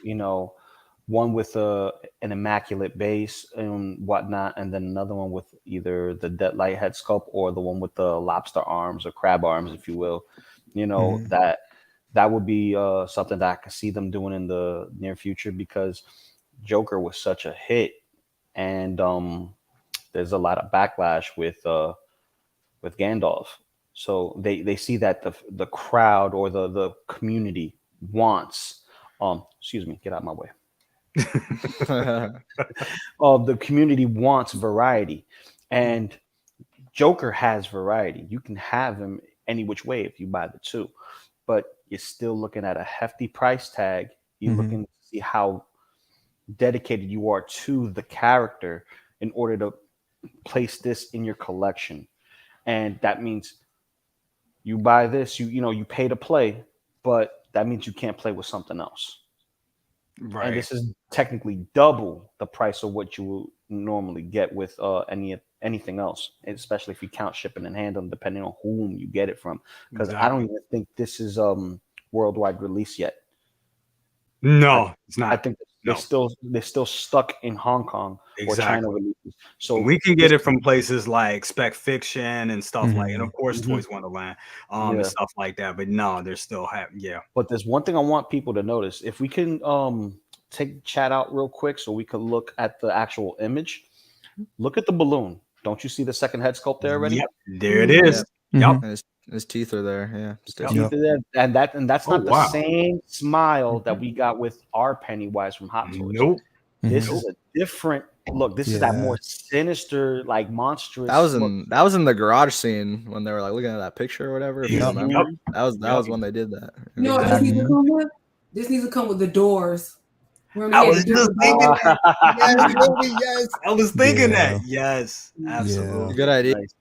one with an immaculate base and whatnot, and then another one with either the Deadlight head sculpt or the one with the lobster arms or crab arms, if you will. That would be something that I could see them doing in the near future, because Joker was such a hit, and there's a lot of backlash with Gandalf. So they see that the crowd or the community wants excuse me, get out of my way. The community wants variety, and Joker has variety. You can have him any which way if you buy the 2, but you're still looking at a hefty price tag. You're looking to see how dedicated you are to the character in order to place this in your collection. And that means you buy this, you pay to play, but that means you can't play with something else. Right. And this is technically double the price of what you will normally get with anything else, especially if you count shipping and handling, depending on whom you get it from. Because I don't even think this is worldwide release yet. No, it's not. I think they're still stuck in Hong Kong or China releases. So we can get it from places like Spec Fiction and stuff like, and of course Toys Wonderland, and stuff like that. But no, they're still But there's one thing I want people to notice. If we can take chat out real quick so we can look at the actual image. Look at the balloon. Don't you see the second head sculpt there already? Yep, there it is. Yep. His teeth are there. Yeah. Teeth are there. And that's not the same smile that we got with our Pennywise from Hot Toys. Nope. This is a different look. This is that more sinister, like monstrous. That was in the garage scene when they were like looking at that picture or whatever. If you remember. That was when they did that. No, this needs to come with. This needs to come with the doors. I was just thinking that. Yes, I was thinking that. Yes, absolutely. Good idea. Nice.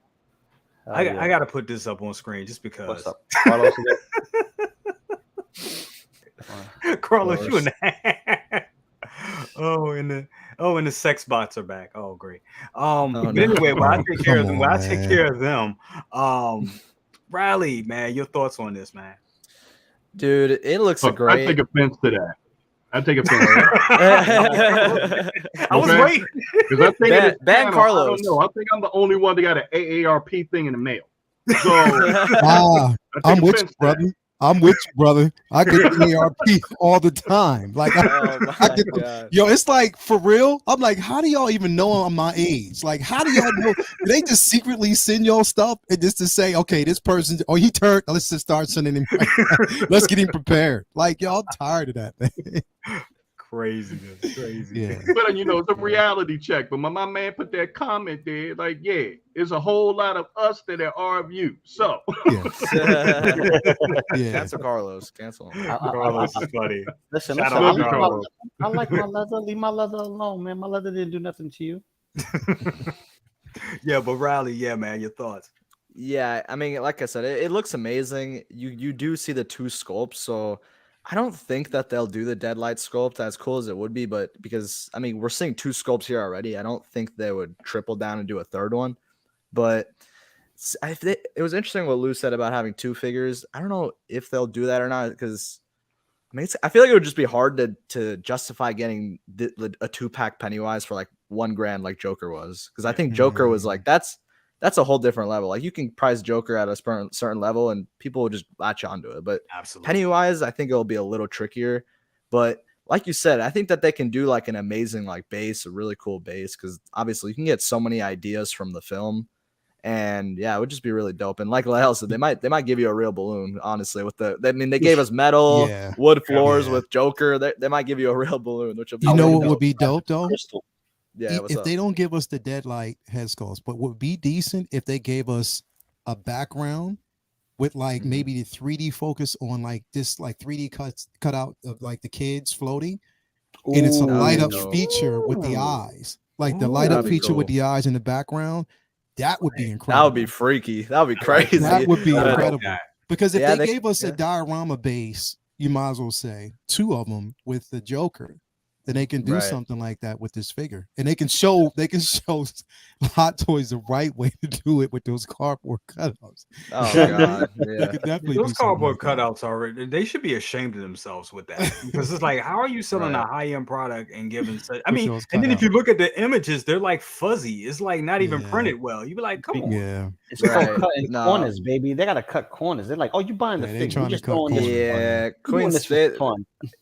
I got to put this up on screen just because. What's up, Carlos? Carlos, you in the and the sex bots are back. Oh, great. But anyway, while I take care of them, Riley, man, your thoughts on this, man? Dude, it looks great. I take offense to that. I take offense. I was waiting. Because I think ban Carlos. I don't know. I think I'm the only one that got an AARP thing in the mail. So I'm with you, brother. I'm with you, brother. I get the ARP all the time. Like, I get it's like, for real. I'm like, how do y'all even know I'm my age? Like, how do y'all know? They just secretly send y'all stuff and just to say, okay, this person, he turned. Let's just start sending him. Let's get him prepared. Like, y'all, I'm tired of that, man. Crazy. Yeah. But it's a reality check. But my man put that comment there, like, it's a whole lot of us that are of you. So cancel Carlos. Cancel him. Carlos is funny. Listen, I like my leather. Leave my leather alone, man. My leather didn't do nothing to you. Yeah, but Riley, man, your thoughts. Yeah, I mean, like I said, it looks amazing. You do see the 2 sculpts, so I don't think that they'll do the Deadlight sculpt as cool as it would be, but because, I mean, we're seeing 2 sculpts here already. I don't think they would triple down and do a third one. But it was interesting what Lou said about having 2 figures. I don't know if they'll do that or not, because I mean, I feel like it would just be hard to justify getting a 2-pack Pennywise for like $1,000 like Joker was. Because I think Joker was like, that's a whole different level. Like, you can price Joker at a certain level and people will just latch onto it. But absolutely, Pennywise, I think it'll be a little trickier. But like you said, I think that they can do like an amazing like base, a really cool base, because obviously you can get so many ideas from the film. And it would just be really dope. And like Lael said, they might give you a real balloon, honestly. They gave us metal, wood floors with Joker. They might give you a real balloon, which will be what would be dope though? Yeah, if they don't give us the Deadlight head sculpts, but would be decent if they gave us a background with like maybe the 3D focus on like this like 3D cut out of like the kids floating, and it's a light up feature with the eyes, like the light up feature with the eyes in the background. That would be incredible. That would be freaky. That would be crazy. That would be incredible. Because if they gave us a yeah. diorama base, you might as well say 2 of them with the Joker, then they can do something like that with this figure, and they can show Hot Toys the right way to do it with those cardboard cutouts. Oh god, yeah. Those cardboard cutouts already, they should be ashamed of themselves with that, because it's like, how are you selling a high-end product and giving such, I mean, and then if you look at the images, they're like fuzzy. It's like not even printed well. You be like, come on. Yeah, it's called cutting corners, baby. They gotta cut corners. They're like, oh, you buying the figure? You just throwing this. Yeah, Queen's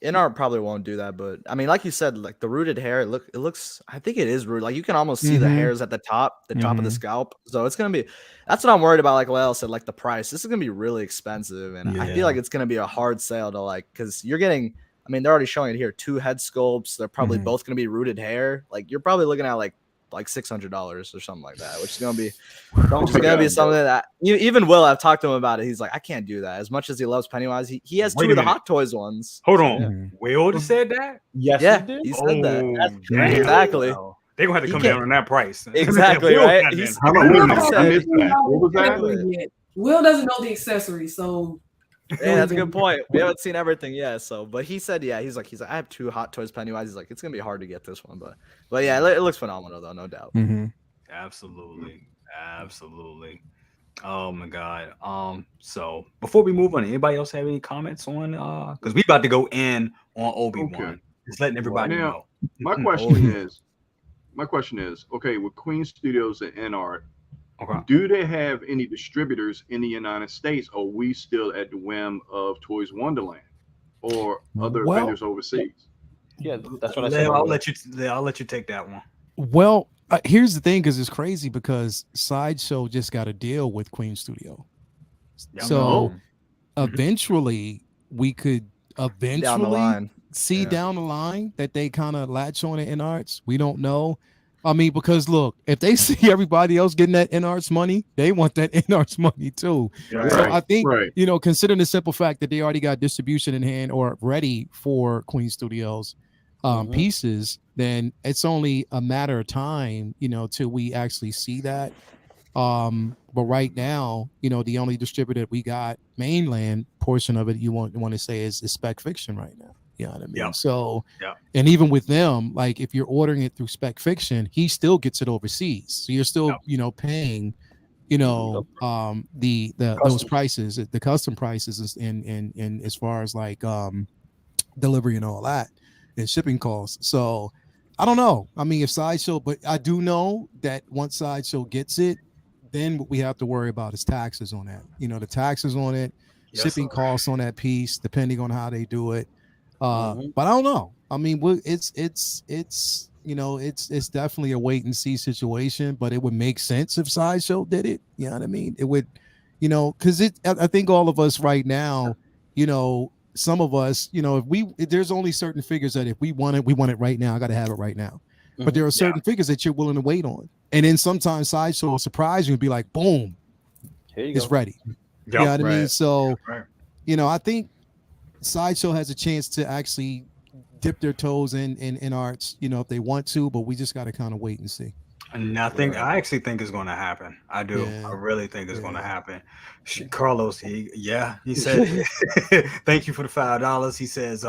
NR probably won't do that, but I mean, like you said, like the rooted hair, it looks. I think it is rooted. Like you can almost see the hairs at the top of the scalp. So it's gonna be. That's what I'm worried about. Like Lael said, like the price. This is gonna be really expensive, and I feel like it's gonna be a hard sale to like, because you're getting. I mean, they're already showing it here. 2 head sculpts. They're probably both gonna be rooted hair. Like you're probably looking at like $600 or something like that, which is gonna be something that even Will, I've talked to him about it. He's like, I can't do that. As much as he loves Pennywise, he has 2 of the Hot Toys ones. Hold on, Will just said that. Yes, he said that. That's exactly. They're gonna have to come down on that price. Exactly, right? How about what was that? Will doesn't know the accessories, so. Yeah, that's a good point. We haven't seen everything yet, so but he said, he's like, I have 2 Hot Toys Pennywise. He's like, it's gonna be hard to get this one, but yeah, it looks phenomenal though, no doubt. Absolutely. Oh my god. So before we move on, anybody else have any comments on because we about to go in on Obi-Wan. Just letting everybody know. My question is, okay, with Queen Studios and NR, do they have any distributors in the United States, or are we still at the whim of Toys Wonderland or other vendors overseas? Yeah, that's what I said. I'll let you take that one. Well, here's the thing, because it's crazy, because Sideshow just got a deal with Queen Studio, so eventually we could see down the line that they kind of latch on to NARTS. We don't know. I mean, because look, if they see everybody else getting that NARTS money, they want that NARTS money too. Right. So I think, considering the simple fact that they already got distribution in hand or ready for Queen Studios pieces, then it's only a matter of time, till we actually see that. But right now, the only distributor that we got, mainland portion of it, you want to say is Spec Fiction right now. You know what I mean? Yep. So, and even with them, like if you're ordering it through Spec Fiction, he still gets it overseas. So you're still, paying, those prices, the custom prices, and as far as like delivery and all that, and shipping costs. So I don't know. I mean, if Sideshow, but I do know that once Sideshow gets it, then what we have to worry about is taxes on that. The taxes on it, shipping costs on that piece, depending on how they do it. But I don't know. I mean, it's definitely a wait and see situation, but it would make sense if Sideshow did it. You know what I mean? It would, because I think all of us right now, some of us, if there's only certain figures that if we want it right now. I got to have it right now. But there are certain figures that you're willing to wait on, and then sometimes Sideshow will surprise you and be like, boom, it's ready. You know what I mean? So, I think Sideshow has a chance to actually dip their toes in arts, if they want to, but we just got to kind of wait and see. And I actually think it's going to happen. I do. I really think it's going to happen. Carlos, he said, thank you for the $5. He says,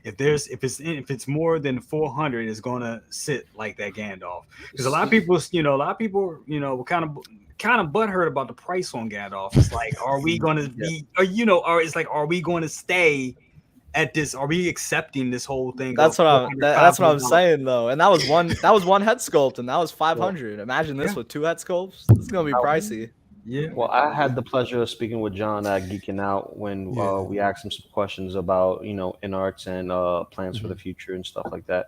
if it's more than 400, it's going to sit like that Gandalf. Because a lot of people, were kind of butthurt about the price on Gandalf. It's like, are we going to be, are we going to stay at this? Are we accepting this whole thing? That's what I'm saying though. And that was one head sculpt, and that was 500. Imagine this with 2 head sculpts. It's gonna be pricey. Yeah. Well, I had the pleasure of speaking with John at Geeking Out when we asked him some questions about NARTS and plans for the future and stuff like that.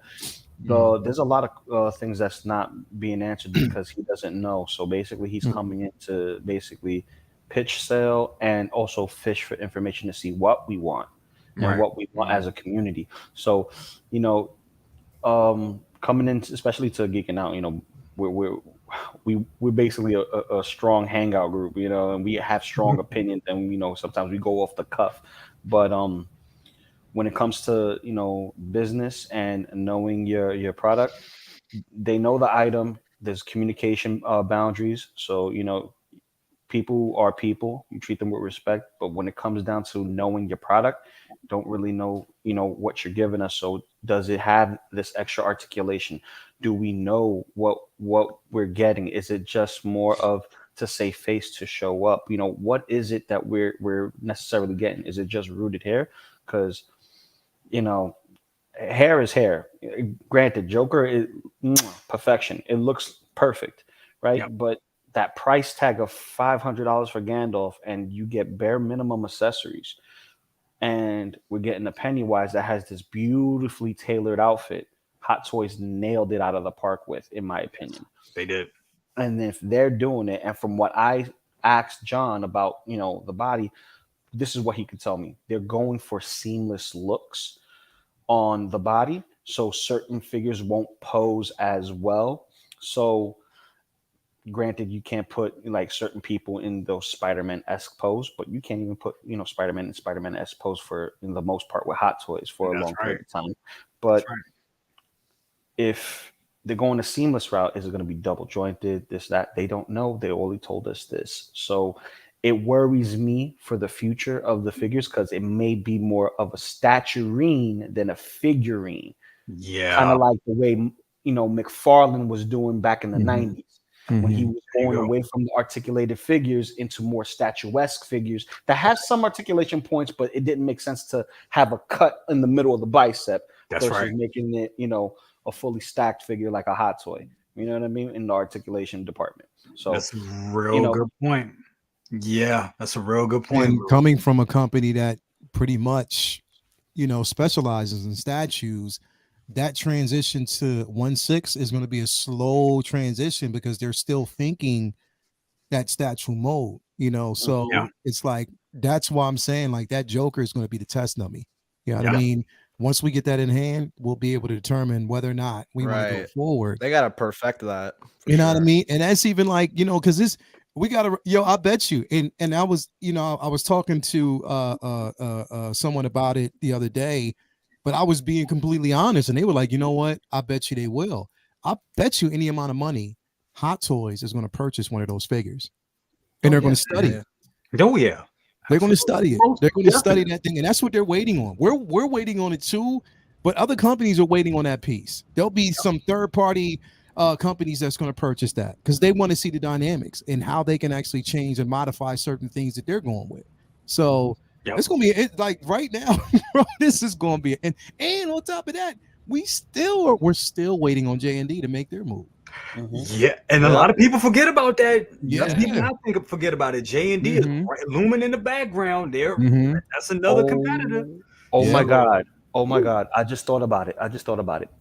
There's a lot of things that's not being answered because he doesn't know. So basically, he's coming in to basically pitch, sell, and also fish for information to see what we want. And what we want as a community. So, coming in, especially to Geeking Out, we're basically a strong hangout group, you know, and we have strong opinions, and you know sometimes we go off the cuff, but when it comes to business and knowing your product, they know the item. There's communication boundaries, so people are people. You treat them with respect. But when it comes down to knowing your product, don't really know, what you're giving us. So does it have this extra articulation? Do we know what we're getting? Is it just more of to save face to show up? What is it that we're necessarily getting? Is it just rooted hair? Because hair is hair. Granted, Joker is perfection. It looks perfect, right? Yep. But that price tag of $500 for Gandalf, and you get bare minimum accessories, and we're getting a Pennywise that has this beautifully tailored outfit. Hot Toys nailed it out of the park with, in my opinion. They did. And if they're doing it, and from what I asked John about, the body, this is what he could tell me. They're going for seamless looks on the body, so certain figures won't pose as well. So granted, you can't put like certain people in those Spider-Man-esque pose, but you can't even put Spider-Man in Spider-Man-esque pose for the most part with Hot Toys for a long period of time. But if they're going a seamless route, is it going to be double jointed, this, that? They don't know. They only told us this. So it worries me for the future of the figures, because it may be more of a statuine than a figurine. Yeah. Kind of like the way, McFarlane was doing back in the 90s. When he was going away from the articulated figures into more statuesque figures that has some articulation points, but it didn't make sense to have a cut in the middle of the bicep versus making it, a fully stacked figure like a Hot Toy. You know what I mean? In the articulation department. So that's a real good point. Yeah, that's a real good point. And coming from a company that pretty much, specializes in statues, that transition to 1/6 is going to be a slow transition because they're still thinking that statue mode, so it's like, that's why I'm saying like that Joker is going to be the test dummy. You know what I mean? Once we get that in hand, we'll be able to determine whether or not we want to go forward. They got to perfect that. You know what I mean? And that's even like, because this, we got to, I bet you. And I was, I was talking to someone about it the other day, but I was being completely honest, and they were like, you know what? I bet you they will. I bet you any amount of money Hot Toys is going to purchase one of those figures. And they're going to study it. Oh, yeah. They're going to study it. They're going to study that thing. And that's what they're waiting on. We're waiting on it too, but other companies are waiting on that piece. There'll be some third-party companies that's going to purchase that because they want to see the dynamics and how they can actually change and modify certain things that they're going with. So it's going to be like right now, bro, this is going to be, and on top of that, we're still waiting on J&D to make their move. Yeah, and a lot of people forget about that. Yeah, even I think forget about it. J&D is looming in the background there. That's another competitor. My God. Oh my God. I just thought about it.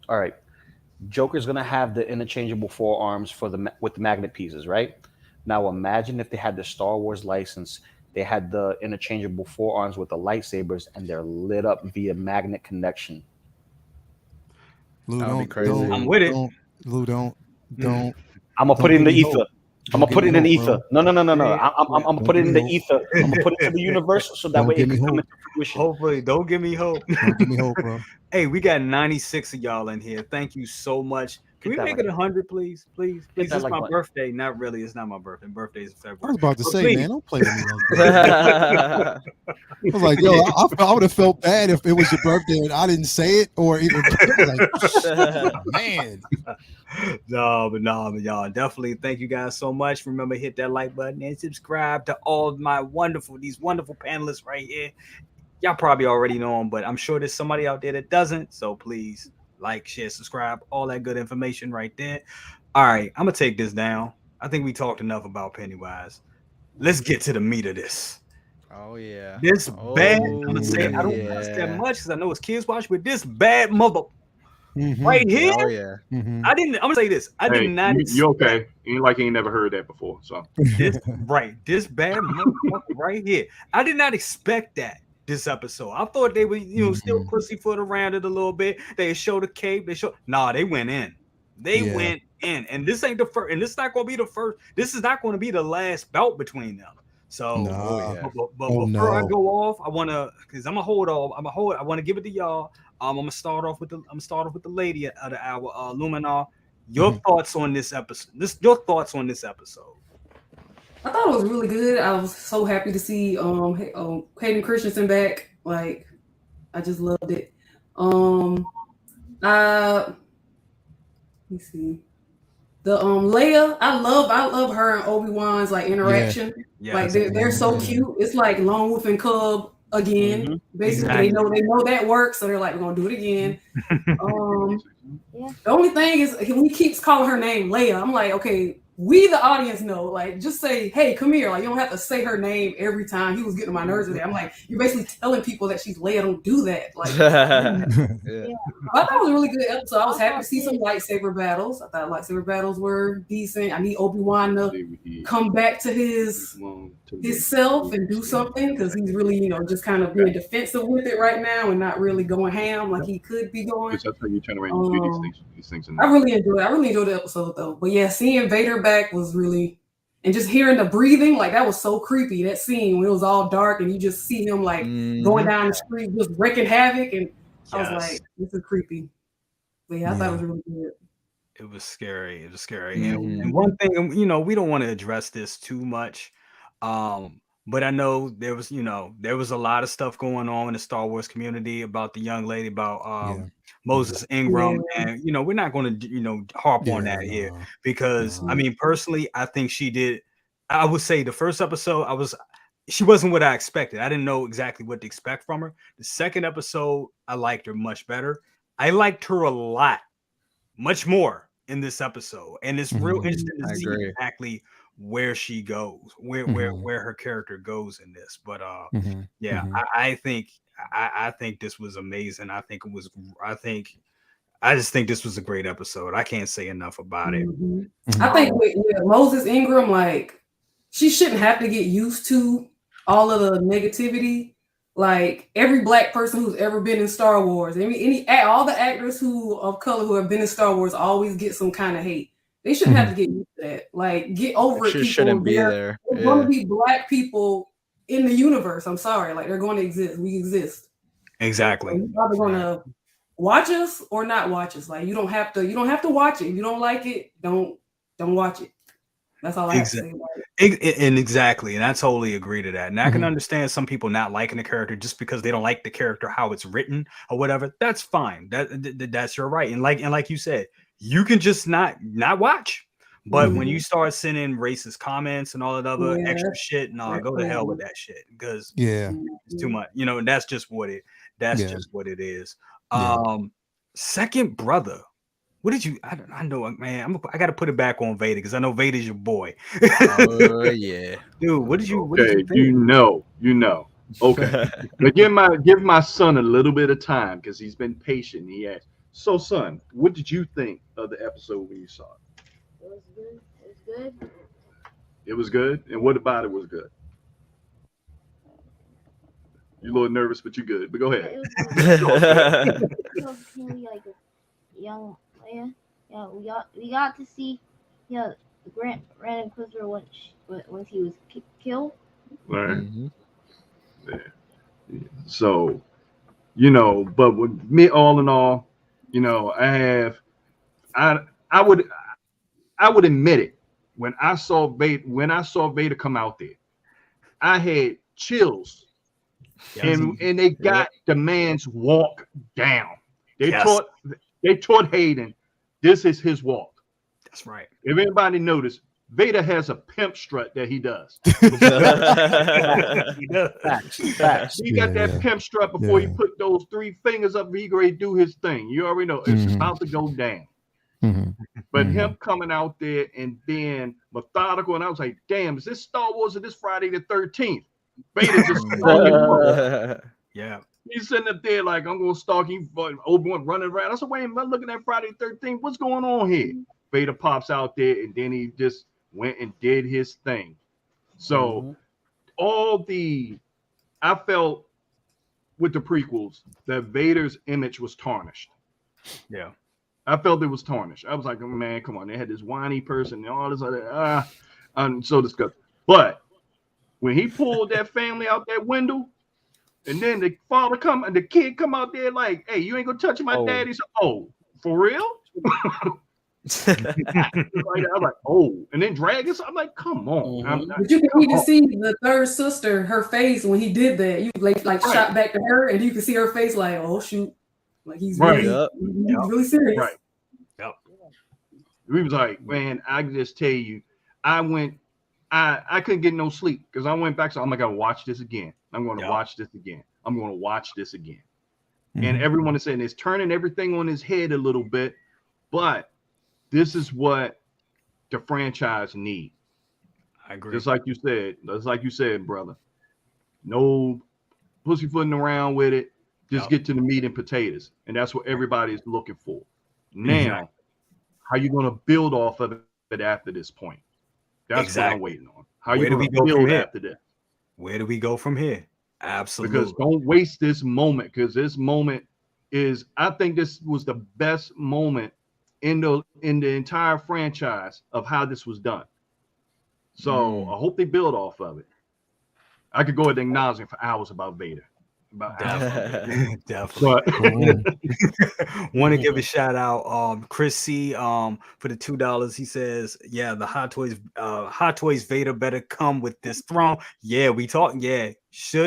All right. Joker's gonna have the interchangeable forearms with the magnet pieces, right? Now imagine if they had the Star Wars license, they had the interchangeable forearms with the lightsabers, and they're lit up via magnet connection. Lou, that would be crazy. I'm with it. Lou, don't. I'm gonna put it in the ether. I'm gonna put it in the ether. No. I'm gonna put it in the ether. I'm gonna put it to the universe so that way it can come into fruition. Hopefully, don't give me hope. Don't give me hope, bro. Hey, we got 96 of y'all in here. Thank you so much. Can we make it 100, please? Please. It's my birthday. Not really. It's not my birthday. Birthday's in February. I was about to say, man, don't play with me like that. I was like, yo, I would have felt bad if it was your birthday and I didn't say it, or even like, man. No, but y'all definitely thank you guys so much. Remember, hit that like button and subscribe to all of these wonderful panelists right here. Y'all probably already know them, but I'm sure there's somebody out there that doesn't. So please like, share, subscribe, all that good information right there. All right, I'm gonna take this down. I think we talked enough about Pennywise. Let's get to the meat of this. Oh yeah. This bad. I'm gonna say I don't watch that much because I know it's kids watch, but this bad mother right here. Oh yeah. I'm gonna say this. I did not. You okay? You like you ain't never heard that before. So this bad motherfucker right here. I did not expect that. This episode, I thought they would, still pussyfoot around it a little bit. They show the cape. They went in. They went in, and this ain't the first, and this is not going to be the first. This is not going to be the last bout between them. So, but before I go off, I want to, because I'm gonna hold off. I want to give it to y'all. I'm gonna start off with the lady of the hour, Luminar. Your thoughts on this episode? Your thoughts on this episode? I thought it was really good. I was so happy to see Hayden Christensen back. Like, I just loved it. Let me see. The Leia, I love her and Obi-Wan's like interaction. Like they're so cute. It's like Lone Wolf and Cub again. Basically, they know that works, so they're like, we're gonna do it again. The only thing is when he keeps calling her name Leia, I'm like, okay, we the audience know, like, just say, hey, come here. Like, you don't have to say her name every time. He was getting on my nerves with it. I'm like, you're basically telling people that she's Leia. Don't do that. Like, I thought it was a really good episode. I was happy to see some lightsaber battles. I thought lightsaber battles were decent. I need Obi-Wan to come back to his self and do something, because he's really, just kind of being defensive with it right now and not really going ham like he could be going. That's how you turn around and do these things. I really enjoyed the episode though. But yeah, seeing Vader back was really, and just hearing the breathing, like that was so creepy. That scene when it was all dark and you just see him like going down the street just wreaking havoc, and I was like, this is creepy. But yeah, I thought it was really good. It was scary. And one thing, we don't want to address this too much, but I know there was a lot of stuff going on in the Star Wars community about the young lady, about Moses Ingram, and we're not going to harp on that here, because I mean, personally, I think she did. I would say the first episode, she wasn't what I expected. I didn't know exactly what to expect from her. The second episode, I liked her much better. I liked her a lot, much more in this episode, and it's real interesting to see exactly where she goes, where her character goes in this. But I think this was amazing. I just think this was a great episode. I can't say enough about it. I think with Moses Ingram, like, she shouldn't have to get used to all of the negativity. Like, every Black person who's ever been in Star Wars, all the actors of color who have been in Star Wars always get some kind of hate. They shouldn't have to get used to that. Like, get over it. People shouldn't be there. There's going to be Black people in the universe. I'm sorry. Like, they're going to exist. We exist. Exactly. So you're probably going to watch us or not watch us. Like, you don't have to watch it. If you don't like it, don't watch it. That's all I have to say about it. And exactly, and I totally agree to that. And I can understand some people not liking the character just because they don't like the character, how it's written or whatever. That's fine. That's your right. And like you said, you can just not watch. But when you start sending racist comments and all that other extra shit, go to hell with that shit, because it's too much. And that's just what it is. Second brother. What did you? I know, man. I got to put it back on Vader, because I know Vader's your boy. Oh yeah, dude. What did you think? Okay, but give my son a little bit of time, because he's been patient. He asked. So, son, what did you think of the episode when you saw it? It was good. It was good. It was good. And what about it was good? You're a little nervous, but you're good. But go ahead. Like a young. Yeah, we got to see, the Grand Inquisitor once he was killed. Right. Yeah. So, but with me, all in all, I would admit it. When I saw Vader come out there, I had chills, and they got the man's walk down. They taught Hayden, this is his walk. That's right. If anybody noticed, Vader has a pimp strut that he does. He does. He got that pimp strut before he put those 3 fingers up. He ready to do his thing. You already know it's about to go down. But him coming out there and being methodical, and I was like, damn, is this Star Wars or this Friday the 13th? Vader just yeah. He's sitting up there like, I'm going to stalk him. Obi-Wan running around. I said, wait a minute, I'm looking at Friday the 13th. What's going on here? Vader pops out there, and then he just went and did his thing. So I felt with the prequels that Vader's image was tarnished. Yeah. I felt it was tarnished. I was like, oh, man, come on. They had this whiny person and all this other, I'm so disgusted. But when he pulled that family out that window, and then the father come and the kid come out there like, hey, you ain't gonna touch my daddy. So, oh, for real? I was like, oh, and then drag us. I'm like, come on. But you can even see the third sister, her face when he did that. You like shot back to her, and you can see her face like, oh shoot, like he's really, he's really serious. Right. Yep. We was like, man, I can just tell you, I couldn't get no sleep because I went back. So I'm gonna watch this again. I'm going to watch this again. I'm going to watch this again. And everyone is saying it's turning everything on his head a little bit, but this is what the franchise need. I agree. Just like you said, brother. No pussyfooting around with it. Just get to the meat and potatoes, and that's what everybody is looking for. Now, how you going to build off of it after this point? That's what I'm waiting on. How you going to build after this? Where do we go from here? Absolutely. Because don't waste this moment, because this moment is, I think this was the best moment in the entire franchise of how this was done. So I hope they build off of it. I could go ahead and acknowledge for hours about Vader. Definitely. Want to give a shout out, Chris C. For the $2. He says, "Yeah, the Hot Toys Vader better come with this throne." Yeah, we talking. Yeah,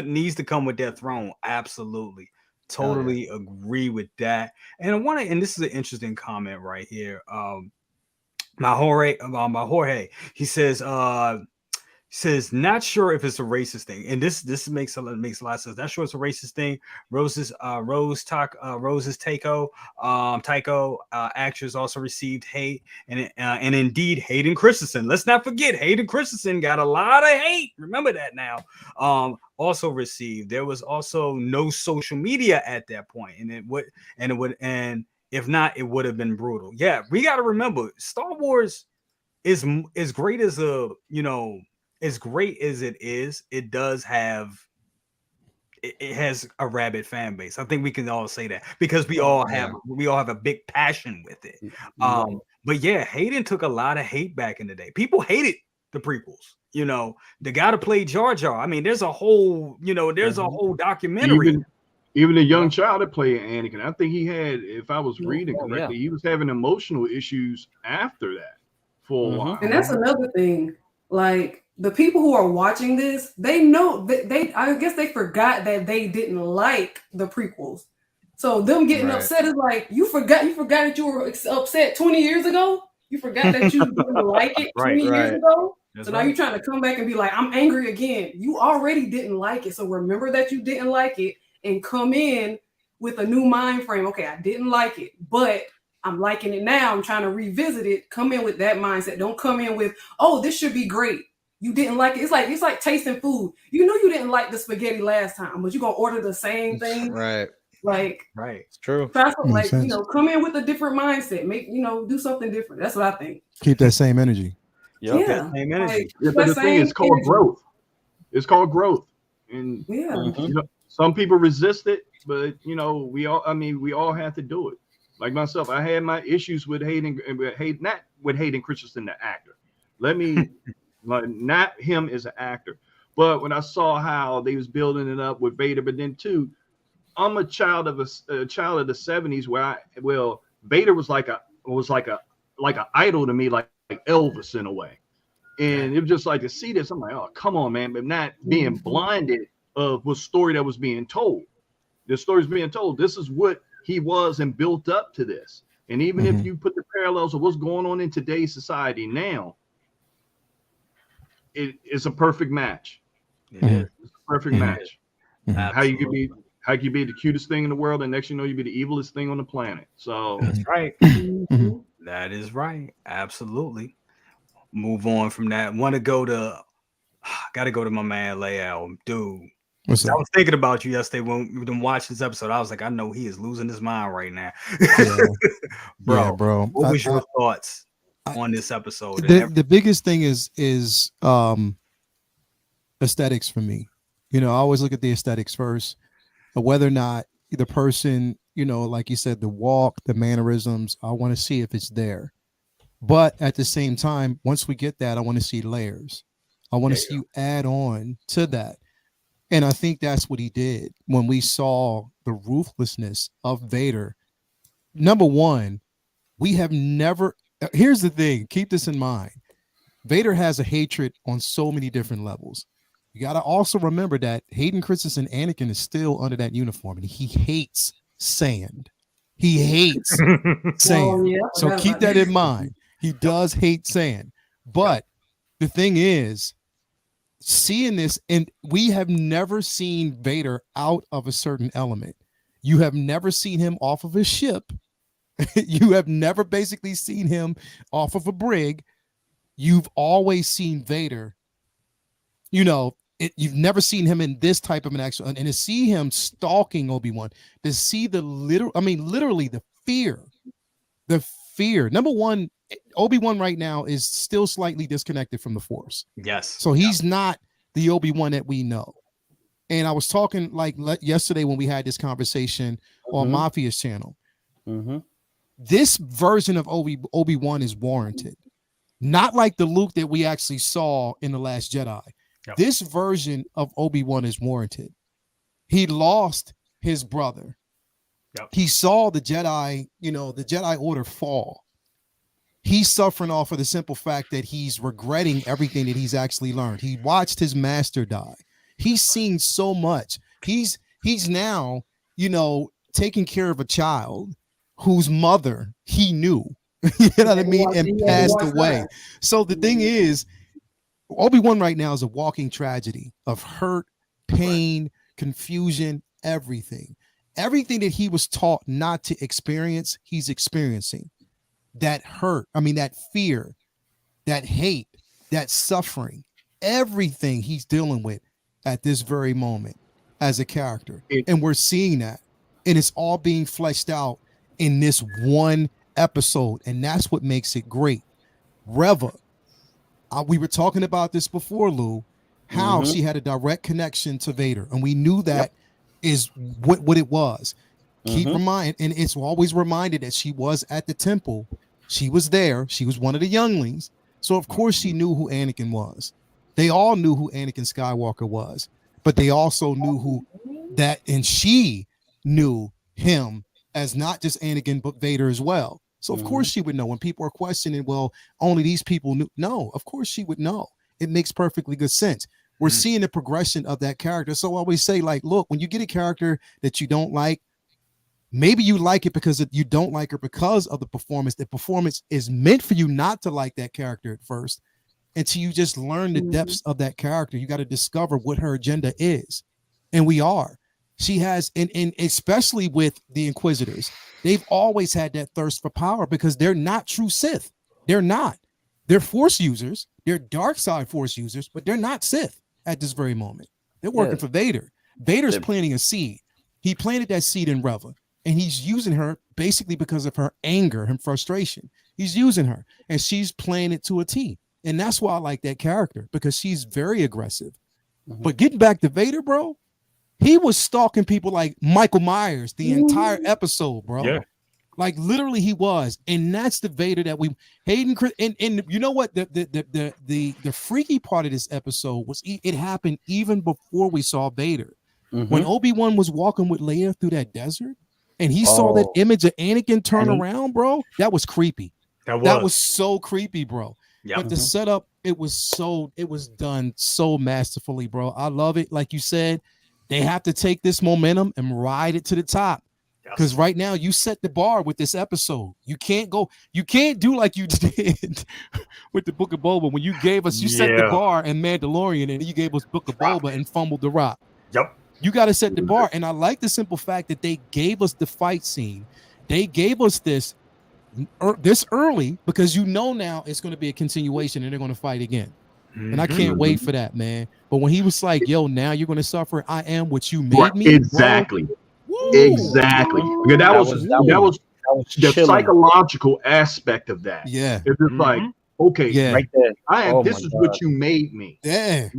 needs to come with that throne. Absolutely, totally agree with that. And I want to, and this is an interesting comment right here. My Jorge, he says, not sure if it's a racist thing, and this makes a lot of sense. Not sure it's a racist thing. Rose's Tycho actress also received hate, and indeed Hayden Christensen. Let's not forget Hayden Christensen got a lot of hate. Remember that now. Also received. There was also no social media at that point, and if not, it would have been brutal. Yeah, we got to remember Star Wars is as great as as great as it is, it does have it has a rabid fan base. I think we can all say that because we all have a big passion with it. But yeah, Hayden took a lot of hate back in the day. People hated the prequels. The guy to play Jar Jar. I mean, there's a whole documentary. Even the young child that played Anakin, I think he had, if I was reading correctly, he was having emotional issues after that for a while. And that's another thing. Like, the people who are watching this, they know that I guess they forgot that they didn't like the prequels. So them getting upset is like, you forgot that you were upset 20 years ago. You forgot that you didn't like it 20 years ago. So now you're trying to come back and be like, I'm angry again. You already didn't like it. So remember that you didn't like it and come in with a new mind frame. Okay, I didn't like it, but I'm liking it now. I'm trying to revisit it. Come in with that mindset. Don't come in with, oh, this should be great. You didn't like it. It's like tasting food. You know you didn't like the spaghetti last time, but you're gonna order the same thing. Right. It's true. Try something come in with a different mindset. Make do something different. That's what I think. Keep that same energy. Yeah. Same energy. But the thing is called growth. It's called growth. And some people resist it, but we all have to do it. Like myself, I had my issues with not with Hayden Christensen, the actor. Let me not him as an actor, but when I saw how they was building it up with Vader, but then too, I'm a child of the 70s where Vader was like a idol to me, like Elvis in a way, and it was just like to see this. I'm like, oh come on, man, but not being blinded of what story that was being told. The story's being told. This is what he was and built up to this. And even if you put the parallels of what's going on in today's society now, it's a perfect match. It is. It's a perfect match. How you could be the cutest thing in the world, and next you know you be the evilest thing on the planet. So that's right. That is right. Absolutely. Move on from that. Gotta go to my man Layal, dude. I was thinking about you yesterday when we didn't watch this episode. I was like, I know he is losing his mind right now. Bro. What was your thoughts on this episode? The biggest thing is aesthetics for me. I always look at the aesthetics first, whether or not the person, you know, like you said, the walk, the mannerisms. I want to see if it's there. But at the same time, once we get that, I want to see layers. I want to see you add on to that. And I think that's what he did when we saw the ruthlessness of Vader. Number one, we have never, here's the thing, keep this in mind. Vader has a hatred on so many different levels. You got to also remember that Hayden Christensen Anakin is still under that uniform and he hates sand. He hates sand. yeah, So keep that in mind. He does hate sand. But the thing is, seeing this, and we have never seen Vader out of a certain element. You have never seen him off of a ship. You have never basically seen him off of a brig. You've always seen Vader, you know, you've never seen him in this type of an action. And to see him stalking Obi-Wan, to see the literally the fear. Number one, Obi-Wan right now is still slightly disconnected from the Force. Yes. So he's not the Obi-Wan that we know. And I was talking like yesterday when we had this conversation on Mafia's channel. This version of Obi-Wan is warranted. Not like the Luke that we actually saw in The Last Jedi. Yep. This version of Obi-Wan is warranted. He lost his brother. Yep. He saw the Jedi, you know, the Jedi Order fall. He's suffering off of the simple fact that he's regretting everything that he's actually learned. He watched his master die. He's seen so much. He's now, you know, taking care of a child whose mother he knew. You know what I mean? And passed away. So the thing is, Obi-Wan right now is a walking tragedy of hurt, pain, confusion, everything. Everything that he was taught not to experience, he's experiencing. That hurt, that fear, that hate, that suffering, everything he's dealing with at this very moment as a character. And we're seeing that. And it's all being fleshed out in this one episode, and that's what makes it great. Reva, we were talking about this before, Lou, how she had a direct connection to Vader, and we knew that is what it was. Keep reminding, and it's always reminded that she was at the temple. She was there. She was one of the younglings, so of course she knew who Anakin was. They all knew who Anakin Skywalker was, but they also knew and she knew him as not just Anakin, but Vader as well. So of course she would know. When people are questioning, well, only these people knew. No, of course she would know. It makes perfectly good sense. We're seeing the progression of that character. So I always say, like, look, when you get a character that you don't like, maybe you like it because you don't like her because of the performance. The performance is meant for you not to like that character at first until you just learn the depths of that character. You got to discover what her agenda is. And we are. She has, and especially with the Inquisitors, they've always had that thirst for power because they're not true Sith. They're not. They're Force users. They're dark side Force users, but they're not Sith at this very moment. They're working for Vader. Vader's planting a seed. He planted that seed in Reva, and he's using her basically because of her anger and frustration. He's using her, and she's playing it to a T. And that's why I like that character, because she's very aggressive. But getting back to Vader, bro, he was stalking people like Michael Myers the entire episode, bro. Yeah. Like literally he was. And that's the Vader that Hayden, and you know what? The freaky part of this episode was it happened even before we saw Vader. When Obi-Wan was walking with Leia through that desert and he saw that image of Anakin turn around, bro, that was creepy. That was so creepy, bro. Yep. But the setup, it was done so masterfully, bro. I love it. Like you said, they have to take this momentum and ride it to the top. Because right now you set the bar with this episode. You can't do like you did with the Book of Boba when you gave us, you set the bar and Mandalorian, and you gave us Book of Boba and fumbled the rock. Yep. You got to set the bar. And I like the simple fact that they gave us the fight scene. They gave us this early because you know now it's going to be a continuation and they're going to fight again. And I can't wait for that, man. But when he was like, yo, now you're going to suffer. I am what you made me. Exactly. Exactly. Because that was the psychological aspect of that. Yeah. It's just like, okay, right there. I am, this is what you made me. Yeah.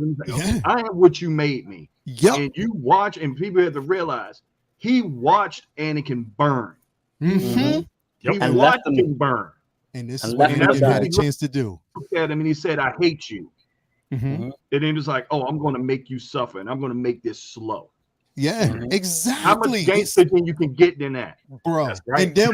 I am what you made me. Yep. And you watch, and people have to realize he watched Anakin burn. Mhm. He And watched left him burn. And this And is what left Anakin him had a die. chance to do. Looked at him and he said, "I hate you." Mhm. Mhm. And then he was like, "Oh, I'm going to make you suffer, and I'm going to make this slow." Yeah, Mhm. How much exactly. gangster than you can get than that? Bro, That's right. and then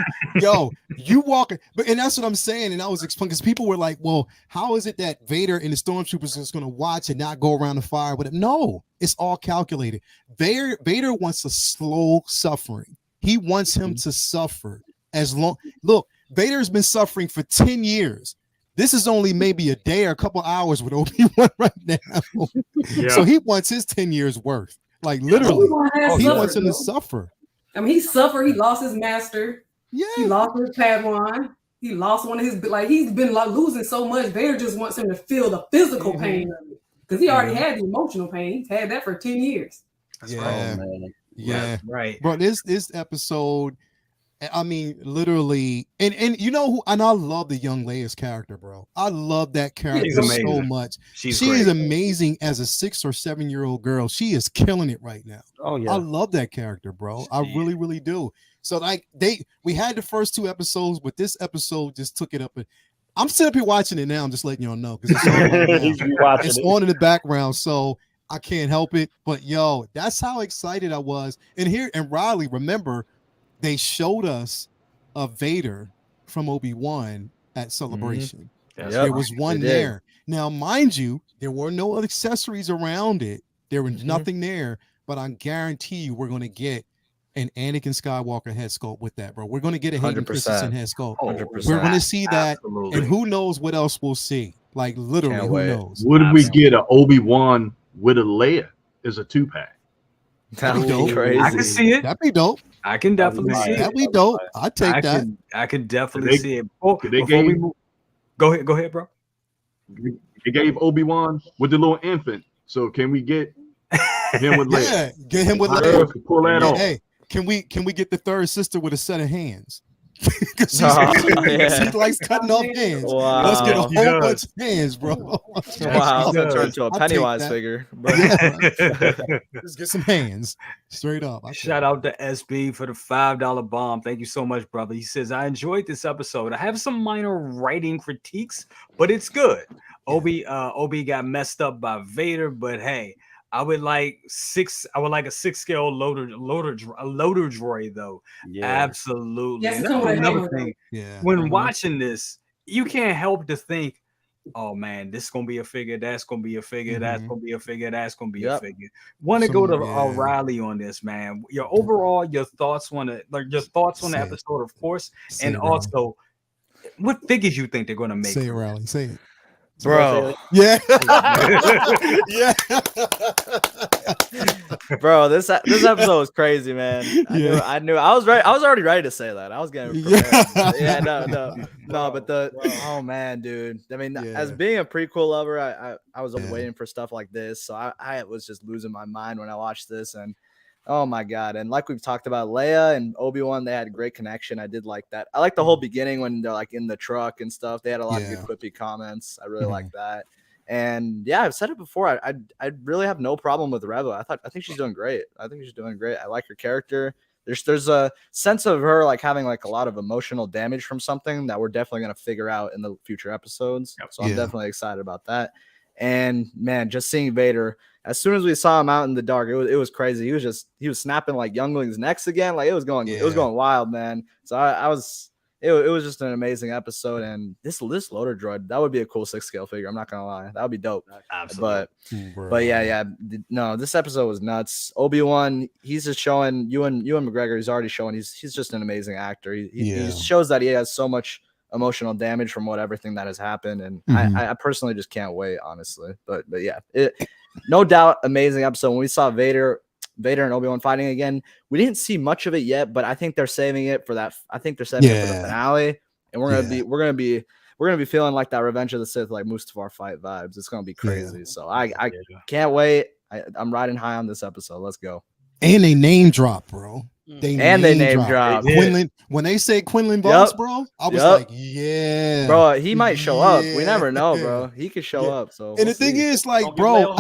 you walking, and that's what I'm saying. And I was explaining because people were like, "Well, how is it that Vader and the stormtroopers is going to watch and not go around the fire with him?" No, it's all calculated. Vader wants a slow suffering. He wants him to suffer as long. Look, Vader's been suffering for 10 years. This is only maybe a day or a couple hours with Obi-Wan right now. So he wants his 10 years worth. Like literally, he wants him to suffer. I mean, he suffered. He lost his master. Yeah, He lost his Padawan. He lost one of his, like, he's been like losing so much. Vader just wants him to feel the physical pain of it. Because he already had the emotional pain. He's had that for 10 years. yeah, yeah. Right. Bro, this episode, I mean, literally, and you know who, and I love the young Leia's character, bro. I love that character so much. She is amazing as a 6 or 7 year old girl. She is killing it right now. Oh yeah, I love that character, bro. I really, really do. So like we had the first 2 episodes, but this episode just took it up. I'm sitting up here watching it now. I'm just letting y'all know because it's on in the background, so I can't help it. But yo, that's how excited I was. And Riley, remember, they showed us a Vader from Obi-Wan at Celebration. There was one there. Now, mind you, there were no accessories around it. There was nothing there, but I guarantee you we're going to get an Anakin Skywalker head sculpt with that, bro. We're going to get a Hayden Christensen head sculpt. 100%. We're going to see that, Absolutely. and who knows what else we'll see. Like, literally, who knows? Would we get an Obi-Wan with a Leia as a 2-pack? That'd be crazy. I can see it. That'd be dope. I can definitely see it. That'd be dope. I'd take that. I can definitely see it. Go ahead, bro. They gave Obi-Wan with the little infant. So can we get him with Leia? Yeah, get him with Leia. Pull that off. Hey, can we get the third sister with a set of hands? Because she likes cutting off hands. Wow. Let's get a whole bunch of hands, bro. Wow, that turned into a Pennywise figure. Let's get some hands straight up. Shout out to SB for the $5 bomb. Thank you so much, brother. He says, I enjoyed this episode. I have some minor writing critiques, but it's good. Obi got messed up by Vader, but hey, I would like a 6-scale loader droid though. Yeah. Absolutely. Yes, that's another thing. Yeah. When watching this, you can't help to think, oh man, this is gonna be a figure, that's gonna be a figure, that's gonna be a figure, that's gonna be a figure. Want to go to Riley on this, man. Your thoughts on the episode, of course, and also what figures you think they're gonna make. Say it, Riley. Say it. Bro, yeah, yeah, bro. This episode was crazy, man. I knew. I was already ready to say that. I was getting prepared. No. But oh man, dude. I mean, as being a prequel lover, I was waiting for stuff like this, so I was just losing my mind when I watched this, and oh my god. And like we've talked about, Leia and Obi-Wan, they had a great connection. I did like that. I like the whole beginning when they're like in the truck and stuff. They had a lot of good quippy comments. I really like that. And yeah, I've said it before. I really have no problem with Reva. I think she's doing great. I like her character. There's a sense of her like having like a lot of emotional damage from something that we're definitely gonna figure out in the future episodes. So I'm definitely excited about that. And man, just seeing Vader, as soon as we saw him out in the dark, it was crazy. He was snapping like younglings' necks again. Like it was going wild, man. So it was just an amazing episode. And this loader droid, that would be a cool 6-scale figure. I'm not gonna lie, that would be dope. Absolutely. But yeah, no, this episode was nuts. Obi-Wan, he's just showing Ewan McGregor. He's already showing he's just an amazing actor. He shows that he has so much emotional damage from everything that has happened, and I personally just can't wait, honestly. But yeah, no doubt amazing episode. When we saw Vader and Obi-Wan fighting again, we didn't see much of it yet, but I think they're saving it for that. I think they're saving it for the finale, and we're gonna be feeling like that Revenge of the Sith, like Mustafar fight vibes. It's gonna be crazy. So I can't wait. I'm riding high on this episode. Let's go. And they name drop, bro. They name drop. Quinlan, when they say Quinlan Voss, bro, I was like, yeah, bro, he might show up. We never know, bro. He could show up. So and the thing is, like, bro,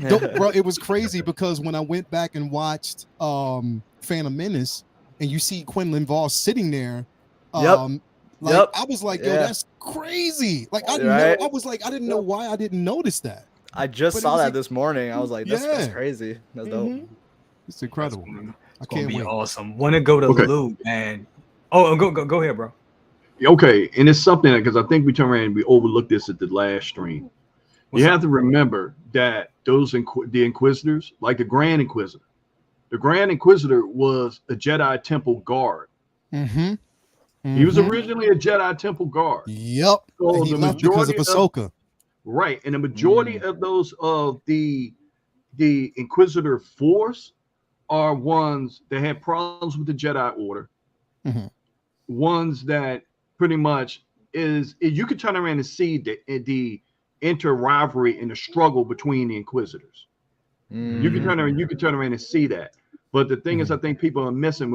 Bro, it was crazy because when I went back and watched Phantom Menace, and you see Quinlan Voss sitting there, I was like, yo, that's crazy. Like I didn't know why I didn't notice that. I just saw that this morning. I was like, that's crazy. That's dope. It's incredible. It's gonna be awesome. Want to go to Lou, man? Oh, go ahead, bro. Okay, and it's something because I think we turned around and we overlooked this at the last stream. You have to remember that the Inquisitors, like the Grand Inquisitor was a Jedi Temple guard. He was originally a Jedi Temple guard. Yep. So and he left because of Ahsoka. Right, and the majority of those of the Inquisitor force are ones that had problems with the Jedi Order. Ones that pretty much you could turn around and see the inter-rivalry and the struggle between the Inquisitors. You can turn around and see that. But the thing is, I think people are missing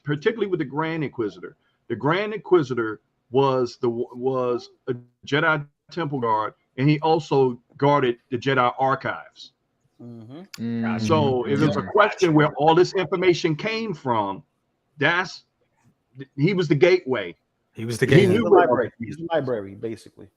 particularly with the Grand Inquisitor. The Grand Inquisitor was a Jedi Temple guard, and he also guarded the Jedi archives. So if there's a question where all this information came from, he was the gateway. He was the gateway. He's the library, basically.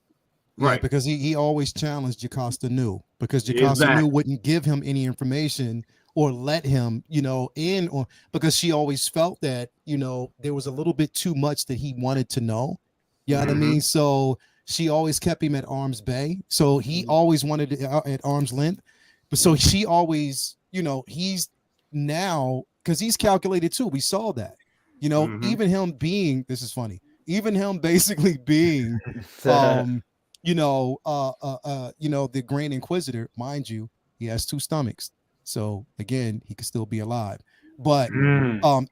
Right, because he always challenged Jocasta Nu, because Jocasta Nu wouldn't give him any information or let him, in, or because she always felt that, there was a little bit too much that he wanted to know. You know what I mean? So she always kept him at arm's bay. So he always wanted it at arm's length. But so she always, he's now, because he's calculated too. We saw that, even him being, this is funny, even him basically being, the Grand Inquisitor, mind you, he has 2 stomachs. So again, he could still be alive. But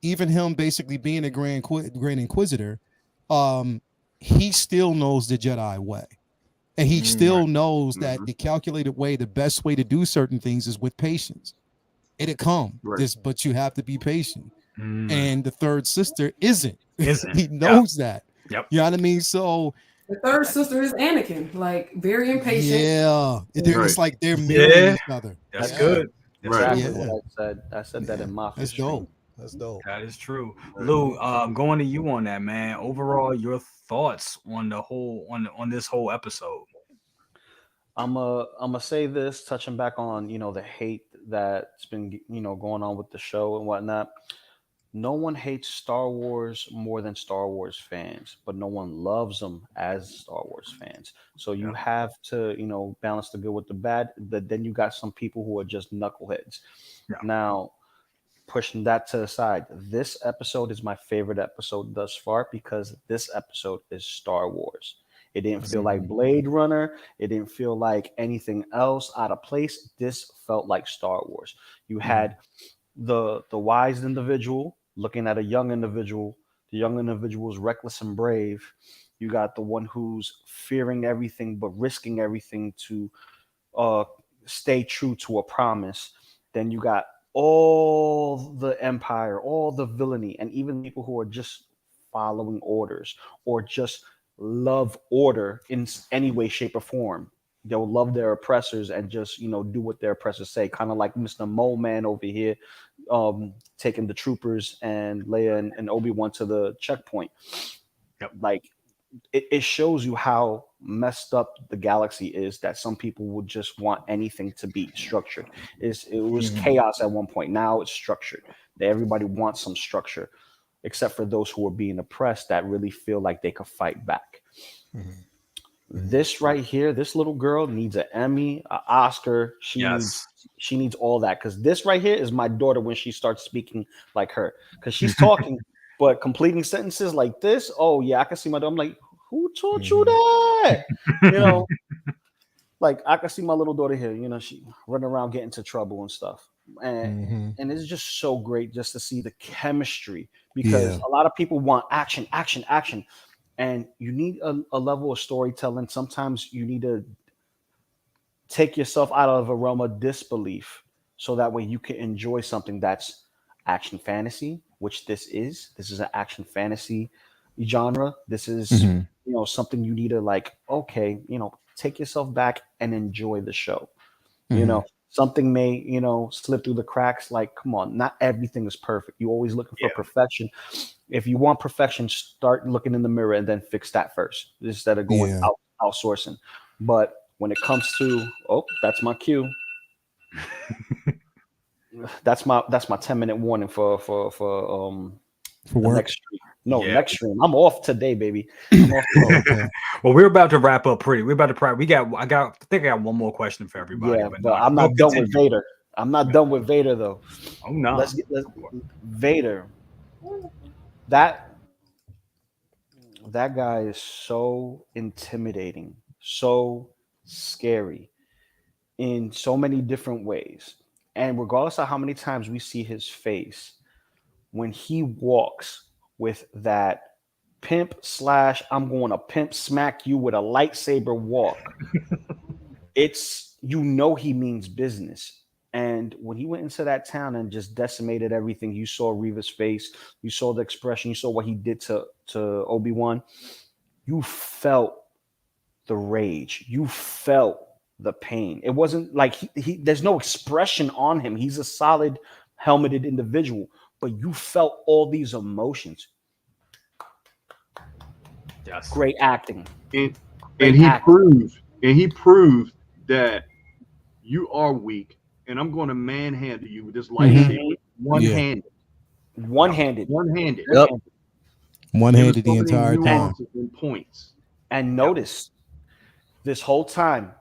even him basically being a Grand Inquisitor, he still knows the Jedi way. And he still knows that the calculated way, the best way to do certain things is with patience. It'll come, but you have to be patient. And the third sister isn't. He knows that. Yep. You know what I mean? So the third sister is Anakin, like very impatient. Yeah. It's like they're mirroring each other. That's good. Exactly what I said that in my That's dope. That's dope. That is true. Lou, going to you on that, man. Overall, your thoughts on the whole on this whole episode. I'm gonna say this, touching back on the hate that's been going on with the show and whatnot. No one hates Star Wars more than Star Wars fans, but no one loves them as Star Wars fans. So you have to balance the good with the bad. But then you got some people who are just knuckleheads. Yeah. Now, pushing that to the side, this episode is my favorite episode thus far because this episode is Star Wars. It didn't feel like Blade Runner. It didn't feel like anything else out of place. This felt like Star Wars. You had the wise individual looking at a young individual. The young individual is reckless and brave. You got the one who's fearing everything but risking everything to stay true to a promise. Then you got all the empire, all the villainy, and even people who are just following orders or just love order in any way, shape, or form. They'll love their oppressors and just do what their oppressors say, kind of like Mr. Mole Man over here, taking the troopers and Leia and Obi-Wan to the checkpoint. Yep. Like it shows you how messed up the galaxy is, that some people would just want anything to be structured. It was chaos at one point. Now it's structured. Everybody wants some structure, except for those who are being oppressed that really feel like they could fight back. This right here, this little girl needs an Emmy, an Oscar. She needs all that, because this right here is my daughter when she starts speaking like her, because she's talking but completing sentences like this. Oh yeah, I can see my daughter. I'm like, who taught you that? Like I can see my little daughter here. She running around getting into trouble and stuff, and it's just so great just to see the chemistry, because a lot of people want action. And you need a level of storytelling. Sometimes you need to take yourself out of a realm of disbelief so that way you can enjoy something that's action fantasy, which this is. This is an action fantasy genre. This is, something you need to take yourself back and enjoy the show. Something may, slip through the cracks. Like, come on, not everything is perfect. You're always looking for perfection. If you want perfection, start looking in the mirror and then fix that first instead of going outsourcing. But when it comes to, that's my cue. That's my 10-minute warning for next stream. Next stream. I'm off today, baby. I'm off today. Well, we're about to wrap up pretty. We're about to I think I got one more question for everybody. Yeah, but I'm not done with Vader. I'm not done with Vader though. Oh no. Let's Vader. That guy is so intimidating, so scary in so many different ways. And regardless of how many times we see his face, when he walks with that pimp / I'm going to pimp smack you with a lightsaber walk, it's, he means business. And when he went into that town and just decimated everything, you saw Reva's face, you saw the expression, you saw what he did to Obi-Wan. You felt the rage. You felt the pain. It wasn't like he there's no expression on him. He's a solid helmeted individual, but you felt all these emotions. Yes. Great acting. And he proved that you are weak, and I'm going to manhandle you with this lightsaber one-handed. One-handed. Yep. One-handed the entire time. And points. And notice this whole time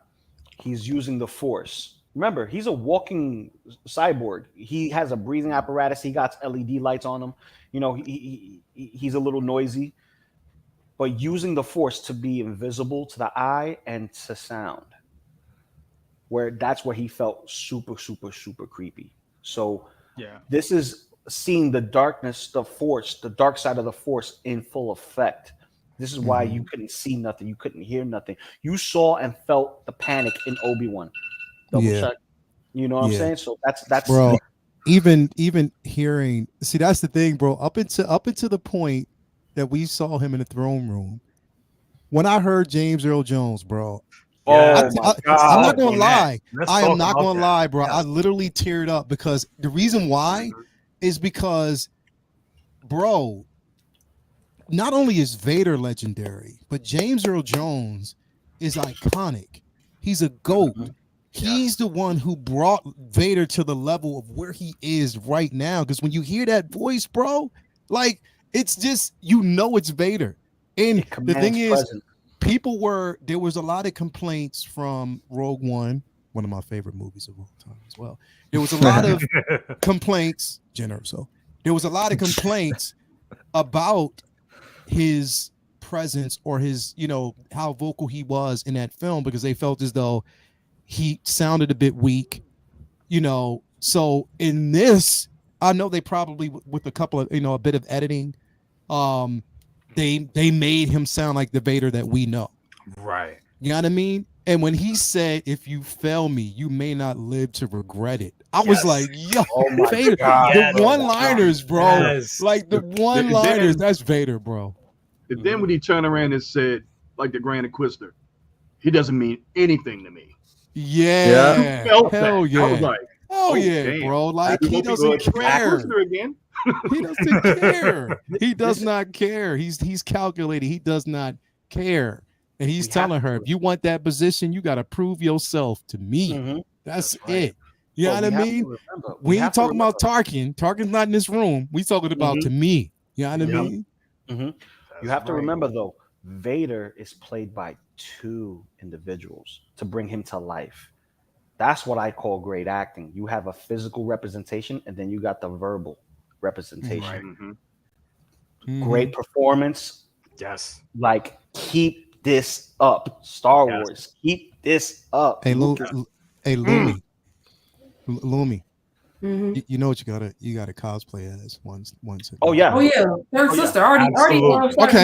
he's using the Force. Remember, he's a walking cyborg. He has a breathing apparatus. He got LED lights on him. He's a little noisy. But using the Force to be invisible to the eye and to sound. That's where he felt super, super, super creepy. So this is seeing the darkness, the Force, the dark side of the Force in full effect. This is why you couldn't see nothing. You couldn't hear nothing. You saw and felt the panic in Obi-Wan. Double check. You know what I'm saying? So that's bro. Even hearing, see, that's the thing, bro. Up into the point that we saw him in the throne room. When I heard James Earl Jones, bro. I'm not gonna lie. I am not gonna lie, bro. I literally teared up because the reason why is because, bro, not only is Vader legendary, but James Earl Jones is iconic. He's a GOAT. He's the one who brought Vader to the level of where he is right now. Because when you hear that voice, bro, like it's just, it's Vader. And the thing is, there was a lot of complaints from Rogue One, one of my favorite movies of all time as well. There was a lot of complaints, there was a lot of complaints about his presence or his, how vocal he was in that film because they felt as though he sounded a bit weak, So in this, I know they probably with a couple of, a bit of editing, they made him sound like the Vader that we know. Right. You know what I mean? And when he said, "If you fail me, you may not live to regret it," I was like, "Yo, Vader!" The one-liners, bro. Yes. Like the one-liners. That's Vader, bro. And then when he turned around and said, like the Grand Inquisitor, he doesn't mean anything to me. Yeah. Hell yeah. I was like, bro. Like he doesn't care. Again. He doesn't care. He does not care. He's calculating. He does not care. And he's telling her, if you want that position, you got to prove yourself to me. That's it. You know what I mean? We ain't talking about Tarkin. Tarkin's not in this room. We talking about to me. You know what I mean? You have to remember, though, Vader is played by two individuals to bring him to life. That's what I call great acting. You have a physical representation, and then you got the verbal representation. Great performance. Yes. Like, keep this up. Star Wars. Keep this up. Hey, Lumi. You know what you gotta cosplay as once. Oh yeah. Third sister already. Okay.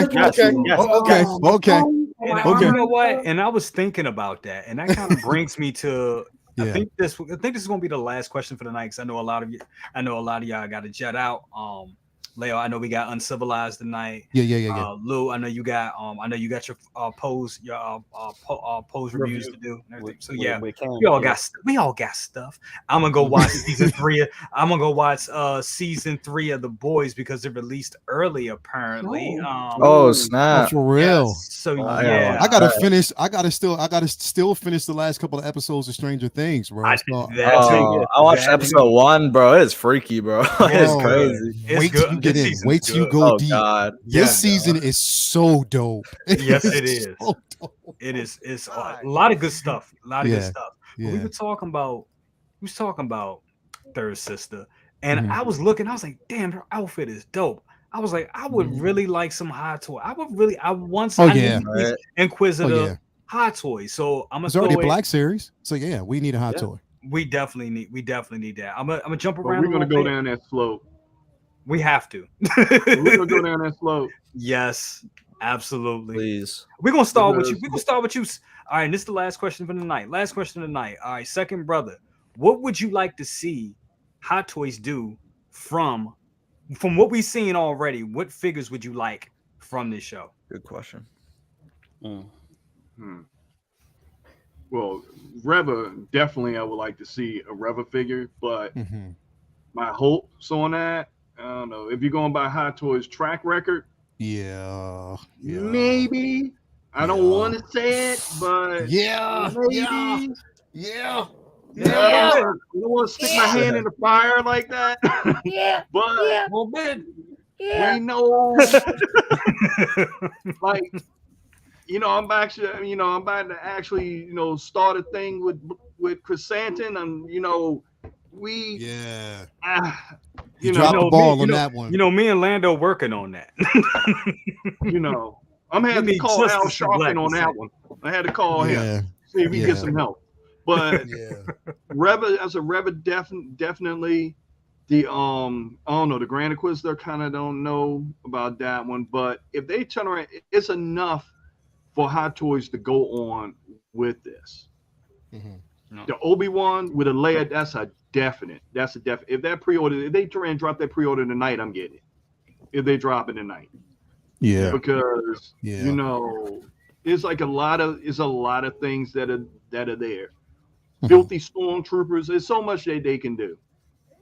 You know what? And I was thinking about that, and that kind of brings me to. I think this is going to be the last question for the night because I know a lot of y'all got to jet out. Leo, I know we got Uncivilized tonight. Yeah. Lou, I know you got your pose pose reviews to do and everything. So yeah, we all got stuff. I'm gonna go watch season 3. I'm gonna go watch season 3 of The Boys because it released early apparently. Snap! For real. Yes. So yeah, I gotta finish. I gotta still finish the last couple of episodes of Stranger Things, bro. I watched episode 1, bro. It is freaky, bro. It's crazy. Wait till you get in. Wait till you go deep. God. This season is so dope. Yes, it is. So dope. It is. It's a lot of good stuff. A lot of good stuff. We were talking about. We was talking about Third Sister, and I was looking. I was like, "Damn, her outfit is dope." I was like, I would really like some hot toy. I need these Inquisitor hot toys. So I'm It's already a Black Series. So yeah, we need a hot toy. We definitely need that. I'm gonna jump around. We're gonna go down that slope. We have to. We're gonna go down that slope. Yes, absolutely. Please. We're gonna start with you. We're gonna start with you. All right, and this is the last question for the night. Last question of the night. All right, second brother. What would you like to see Hot Toys do from what we've seen already? What figures would you like from this show? Good question. Well, Reva, definitely I would like to see a Reva figure, but my hopes on that, I don't know. If you're going by Hot Toys track record, maybe. I don't want to say it, but maybe. I don't want to stick my hand in the fire like that. But we know, like, I'm about to actually, start a thing with Chrysanthemum, and we you dropped the ball on that one. Me and Lando working on that. I'm having to call Al Sharpton on that one. I had to call him, see if we can get some help. But Reva, as a Reva, definitely the I don't know, the Grand Inquisitor, kind of don't know about that one. But if they turn around, it's enough for Hot Toys to go on with this. The Obi-Wan with a Leia, that's a definite. If that pre-order, if they try and drop that pre-order tonight, I'm getting it. If they drop it tonight, because it's like a lot of things that are there. Filthy Stormtroopers. There's so much that they can do.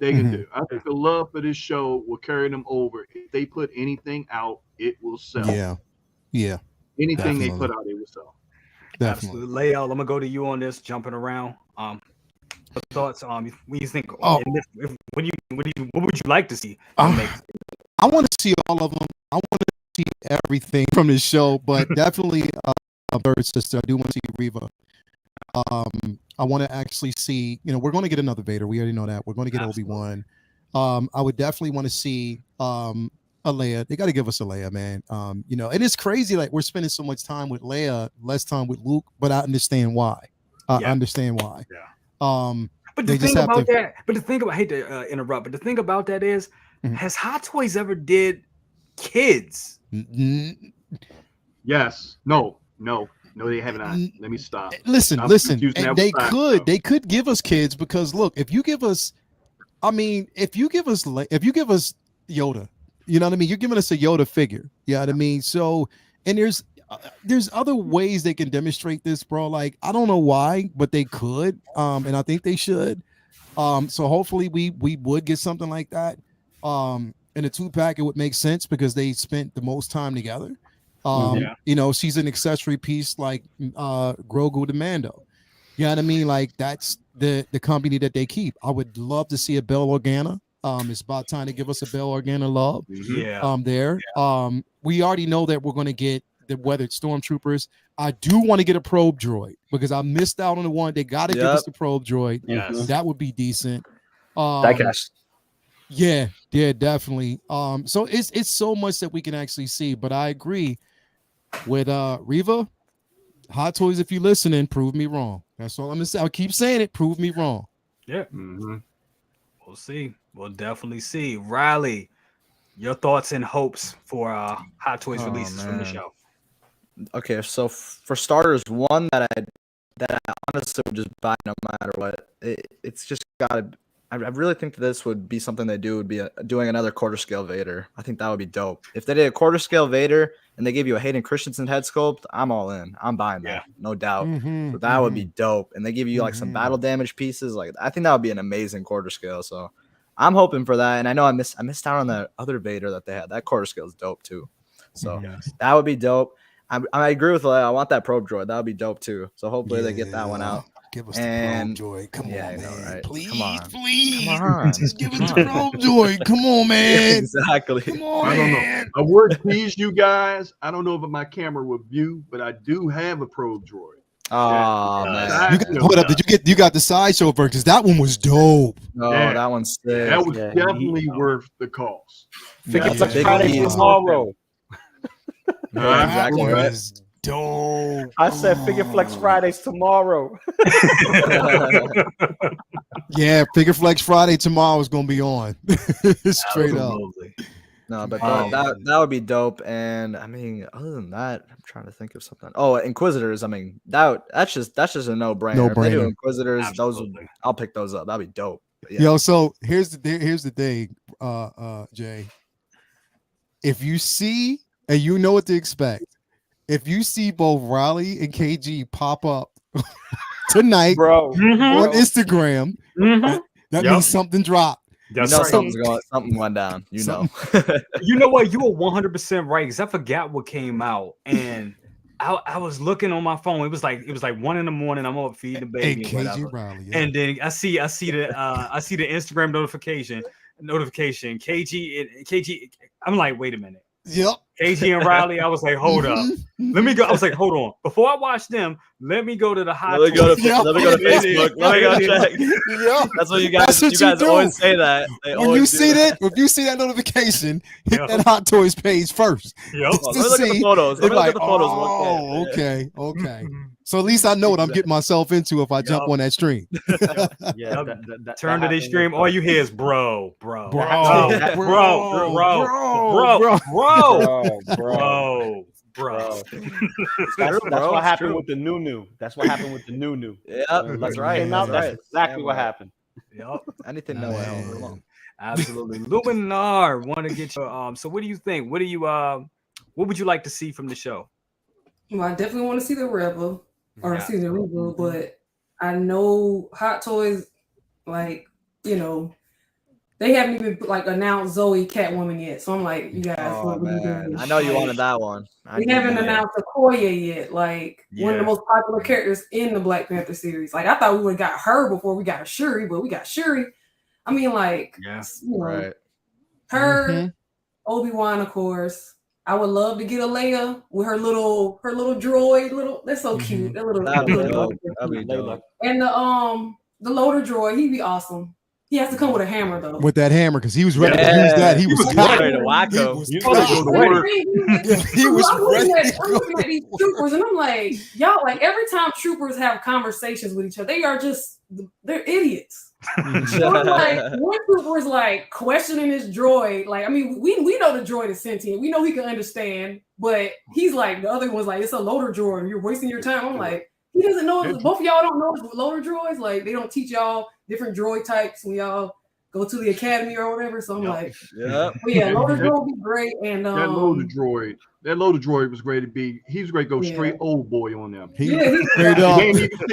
I think the love for this show will carry them over. If they put anything out, it will sell. Anything they put out, it will sell. Absolutely. Layout. I'm gonna go to you on this. Jumping around. Thoughts on what you think? What would you like to see? I want to see all of them. I want to see everything from this show, but definitely Third Sister. I do want to see Reva. I want to actually see, we're going to get another Vader. We already know that. We're going to get Obi-Wan. I would definitely want to see a Leia. They got to give us a Leia, man. And it's crazy. Like, we're spending so much time with Leia, less time with Luke, but I understand why. I understand why. But the thing about that, I hate to interrupt, but the thing about that is, has Hot Toys ever did kids? Yes. No, they have not. Let me stop. Listen. And they could give us kids, because look, if you give us Yoda, you know what I mean? You're giving us a Yoda figure. You know what I mean? So, and there's other ways they can demonstrate this, bro. Like, I don't know why, but they could. And I think they should. So hopefully we would get something like that. In a 2-pack, it would make sense because they spent the most time together. She's an accessory piece like Grogu the Mando. You know what I mean? Like, that's the company that they keep. I would love to see a Bail Organa. It's about time to give us a Bail Organa love. We already know that we're going to get the weathered stormtroopers. I do want to get a probe droid because I missed out on the one. They got to give us the probe droid. That would be decent. Diecast. Yeah, definitely. So it's so much that we can actually see, but I agree with Reva. Hot Toys, if you're listening, prove me wrong. That's all I'm gonna say. I'll keep saying it. Prove me wrong. Yeah. We'll see. We'll definitely see. Riley, your thoughts and hopes for Hot Toys releases from the show. Okay, so for starters, one that I honestly would just buy no matter what. It's just gotta I really think that this would be something they do. Would be doing another quarter scale Vader. I think that would be dope. If they did a quarter scale Vader and they gave you a Hayden Christensen head sculpt, I'm all in. I'm buying that, no doubt. So that would be dope. And they give you like some battle damage pieces. Like I think that would be an amazing quarter scale. So I'm hoping for that. And I know I missed out on the other Vader that they had. That quarter scale is dope too. So that would be dope. I agree with that. I want that probe droid. That would be dope too. So hopefully they get that one out. Give us the probe droid. Come on, I man. know, right? Please, come on. please. Come on. Just give us the probe droid. Come on, man. Exactly. Come on, I don't man. know. A word please you guys. I don't know if my camera will view, but I do have a probe droid. Oh man. Hold up. Did you got the sideshow version? Because that one was dope. Oh, that one's sick. That was definitely worth the cost. Figure Flex Friday tomorrow. That was dope. I said Figure Flex Fridays tomorrow. Yeah, Figure Flex Friday tomorrow is gonna be on. Straight up. No, but that would be dope. And I mean, other than that, I'm trying to think of something. Oh, Inquisitors. I mean, that's just a no-brainer. No If they do brainer. Inquisitors, I'll pick those up. That'd be dope. Yeah. Yo, so here's the thing, Jay. If you see and you know what to expect, if you see both Riley and KG pop up tonight, bro, on Instagram, that means something dropped. That's something went down. You know. You know what? You were 100% right, because I forgot what came out, and I was looking on my phone. It was like 1 a.m. I'm up feeding the baby, Hey, and whatever. Riley, And then I see the Instagram notification. KG. I'm like, wait a minute. Yep. KG and Riley. I was like, hold up. Let me go. I was like, hold on. Before I watch them, let me go to the hot. Let me go to Facebook. Let me go check. Yeah. That's what you guys always say that. When you see that, if you see that notification, hit that Hot Toys page first. Yep. Let me look at the photos. Let me look at the photos. Oh, okay. So at least I know what I'm getting myself into if I jump on that stream. Turn to this stream. All you hear is bro. That's what happened with the new. That's what happened with the new. Yeah, that's right. That's exactly what happened. Yep. Anything no way. Absolutely. Luminar, want to get your so what do you think? What would you like to see from the show? Well, I definitely want to see the Rebel or see the Rebel, but I know Hot Toys, like, you know, they haven't even like announced Zoe Catwoman yet. So I'm like, you guys, what are you doing? I know you wanted that one. We haven't announced Okoye yet, like one of the most popular characters in the Black Panther series. Like I thought we would have got her before we got Shuri, but we got Shuri. I mean, like, you know, her, Obi-Wan, of course. I would love to get a Leia with her little droid. That's so cute. That little That'd be dope. And the loader droid, he'd be awesome. He has to come with a hammer though. With that hammer, because he was ready to use that. He was ready to whack him. He was ready. I'm looking at these troopers, and I'm like, y'all, like every time troopers have conversations with each other, they're idiots. So I'm like, one trooper is like questioning his droid. Like, I mean, we know the droid is sentient. We know he can understand, but he's like, the other one's like, it's a loader droid. You're wasting your time. I'm like, he doesn't know. Both of y'all don't know loader droids. Like, they don't teach y'all different droid types when y'all go to the academy or whatever. So I'm like, but yeah, loader droid would be great. And that loader droid was great to be. He was great to go straight old boy on them. He was straight up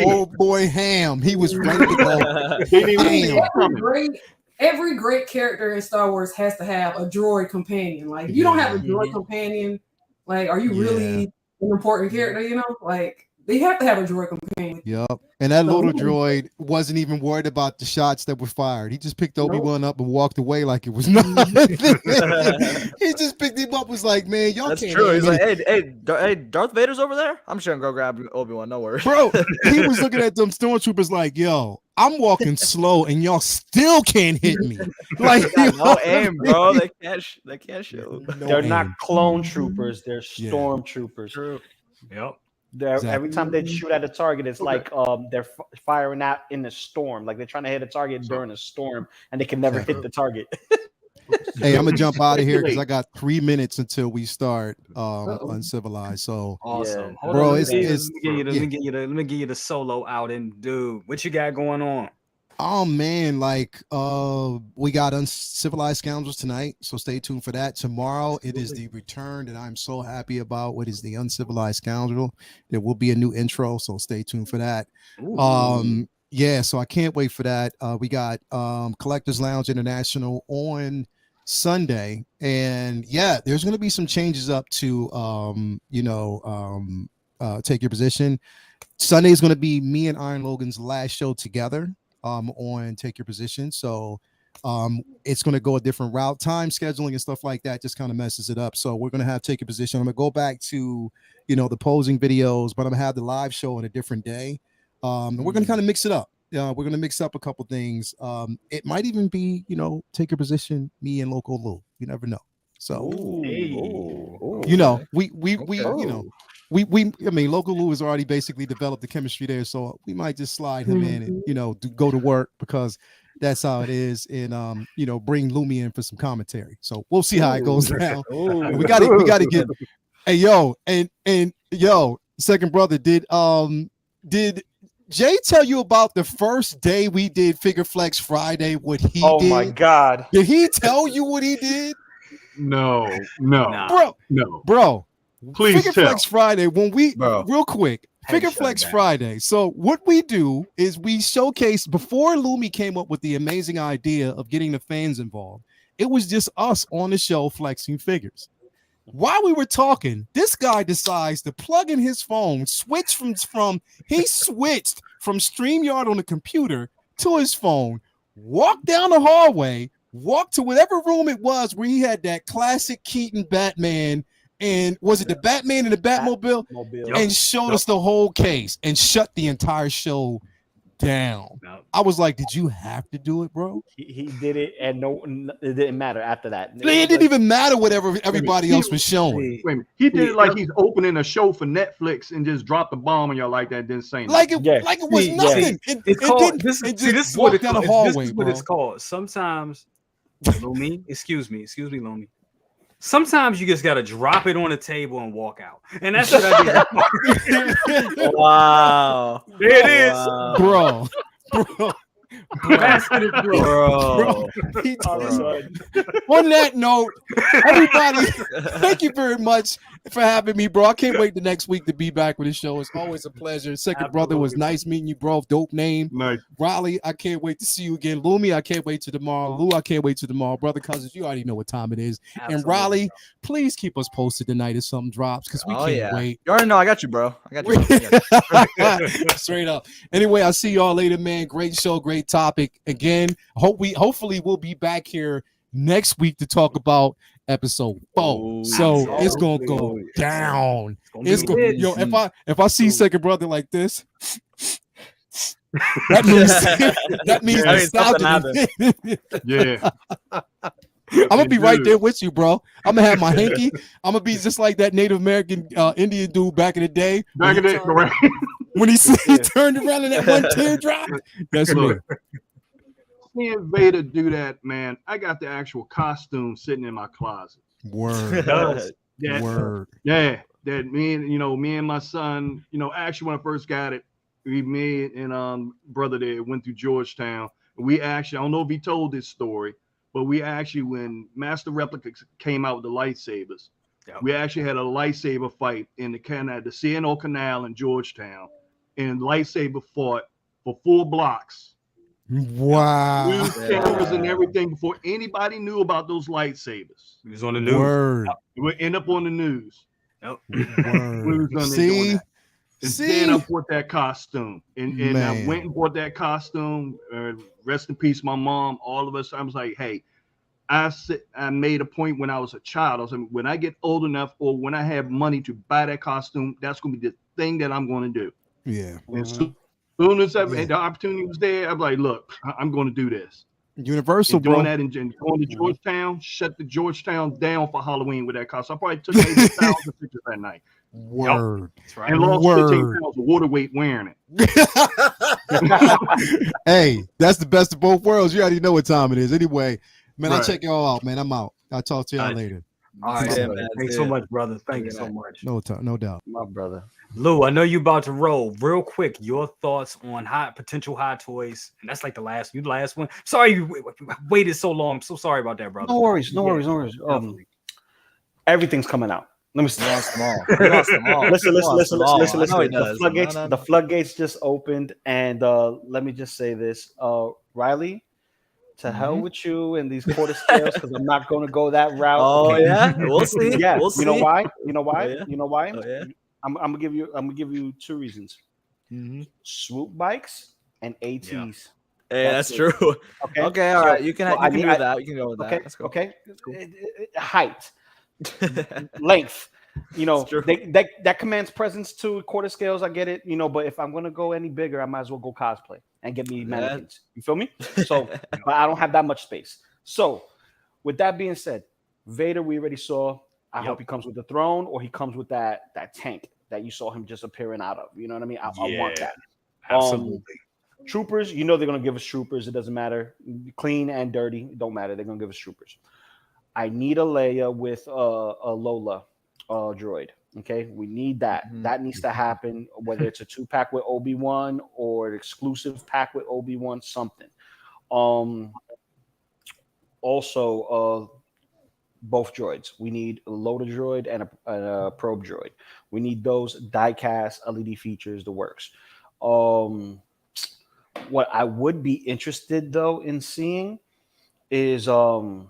old boy ham. He was ready to go. Every great character in Star Wars has to have a droid companion. Like, if you don't have a droid companion, like, are you really an important character? You know, like, they have to have a droid companion. Yep. And that little droid wasn't even worried about the shots that were fired. He just picked Obi-Wan up and walked away like it was nothing. He just picked him up, was like, man, y'all That's can't. True. He's like, hey, Darth Vader's over there? I'm sure I'm gonna go grab Obi-Wan, no worries. Bro, he was looking at them stormtroopers like, yo, I'm walking slow and y'all still can't hit me. Like, no aim, bro. They can't shoot. They're not clone troopers, they're storm troopers. True. Yep. Every time they shoot at a target, it's like they're firing out in a storm. Like they're trying to hit a target during a storm, and they can never hit the target. Hey, I'm gonna jump out of here because I got 3 minutes until we start Uncivilized. So awesome, bro. Let me give you the solo out, and dude, what you got going on? Oh man, like we got Uncivilized Scoundrels tonight, so stay tuned for that. Tomorrow it is the return that I'm so happy about. What is the Uncivilized Scoundrel? There will be a new intro, so stay tuned for that. Yeah, so I can't wait for that. We got Collectors Lounge International on Sunday, and yeah, there's going to be some changes up to Take Your Position. Sunday is going to be me and Iron Logan's last show together on Take Your Position. So it's going to go a different route. Time scheduling and stuff like that just kind of messes it up. So we're going to have Take Your Position. I'm going to go back to, the posing videos, but I'm going to have the live show on a different day. And we're going to kind of mix it up. We're going to mix up a couple things. It might even be, Take Your Position, me and Loco Lu. You never know. So, I mean, Loco Lu has already basically developed the chemistry there, so we might just slide him in and go to work because that's how it is, and bring Lumi in for some commentary. So we'll see how it goes down. We got to get. Hey yo, and yo, second brother, did Jay tell you about the first day we did Figure Flex Friday? What he did? Oh my God! Did he tell you what he did? No, bro. Please Figure tell. Flex Friday, when we real quick, Figure Flex Friday. So what we do is we showcase before Lumi came up with the amazing idea of getting the fans involved. It was just us on the show flexing figures. While we were talking, this guy decides to plug in his phone, switched from StreamYard on the computer to his phone, walked down the hallway, walked to whatever room it was where he had that classic Keaton Batman. And was it the Batman and the Batmobile? And showed us the whole case and shut the entire show down. I was like, did you have to do it, bro? He did it, and it didn't matter after that. It didn't even matter whatever everybody else was showing. He did it like he's opening a show for Netflix and just dropped the bomb on y'all like that and didn't say nothing. Like it was nothing. This is what it's called. Sometimes, Lumi, excuse me, Lumi. Sometimes you just gotta drop it on the table and walk out, and that's what I did. Wow, there it is, bro. Bro. On that note, everybody, thank you very much for having me, bro. I can't wait the next week to be back with the show. It's always a pleasure. Second brother, was nice meeting you, bro. Dope name. Nice. Raleigh, I can't wait to see you again. Lumi, I can't wait to tomorrow. Lou, I can't wait to tomorrow. Brother Cousins, you already know what time it is. Absolutely. And Raleigh, please keep us posted tonight if something drops because we can't wait. You already know I got you, bro. I got you. Straight up. Anyway, I'll see y'all later, man. Great show, great topic. Again, hopefully we'll be back here next week to talk about episode 4. So it's gonna go down. It's gonna yo. If I see second brother like this, that means nostalgia. Yeah. I'm gonna be right there with you, bro. I'm gonna have my hanky. I'm gonna be just like that Native American Indian dude back in the day. Correct. When he turned around in that one teardrop. That's me. Seeing Vader do that, man, I got the actual costume sitting in my closet. Word. Word. Yeah. That me and my son, actually when I first got it, me and brother there went through Georgetown. We actually, I don't know if he told this story, but we actually, when Master Replica came out with the lightsabers, we actually had a lightsaber fight in the CNO Canal in Georgetown, and lightsaber fought for 4 blocks. Wow. News cameras and everything before anybody knew about those lightsabers. It was on the news. Word. It would end up on the news. Yep. See? Then I bought that costume. And I went and bought that costume. Rest in peace, my mom, all of us. I was like, hey, I made a point when I was a child. I was like, when I get old enough or when I have money to buy that costume, that's going to be the thing that I'm going to do. Yeah. And soon as the opportunity was there, I'm like, look, I'm going to do this. Universal, doing bro. that and going to Georgetown, shut the Georgetown down for Halloween with that costume. I probably took 80,000 pictures that night. Word. That's right. And lost 15 pounds of water weight wearing it. Hey, that's the best of both worlds. You already know what time it is. Anyway, man, I'll check y'all out, man. I'm out. I'll talk to y'all later. All right, man. Thanks so much, brother. Thank you so much. No doubt. My brother. Lou, I know you about to roll real quick. Your thoughts on potential hot toys, and that's like the last one. Sorry you waited so long. I'm so sorry about that, brother. No worries. Everything's coming out. Let me. He wants them all. He wants them all. Listen. I know he does. The floodgates just opened, and let me just say this, Riley. To hell with you and these quarter scales, because I'm not going to go that route. Oh yeah, we'll see. Yeah, we'll see. You know why? Oh, yeah. Oh, yeah. I'm gonna give you 2 reasons. Swoop bikes and ATs. Yeah. Hey, that's true. Okay, all right. You can go with that. You can go with that. Let's go. Okay. Cool. Height, length. That commands presence to quarter scales. I get it. But if I'm gonna go any bigger, I might as well go cosplay and get me mannequins. You feel me? So, but I don't have that much space. So, with that being said, Vader we already saw. I hope he comes with the throne, or he comes with that tank that you saw him just appearing out of. You know what I mean? I want that. Absolutely. Troopers, they're gonna give us troopers. It doesn't matter, clean and dirty. It don't matter. They're gonna give us troopers. I need a Leia with a Lola droid. Okay, we need that. That needs to happen. Whether it's a 2-pack with Obi-Wan or an exclusive pack with Obi-Wan, something. Also, both droids. We need a loader droid and a probe droid. We need those die-cast LED features, the works. What I would be interested though in seeing is a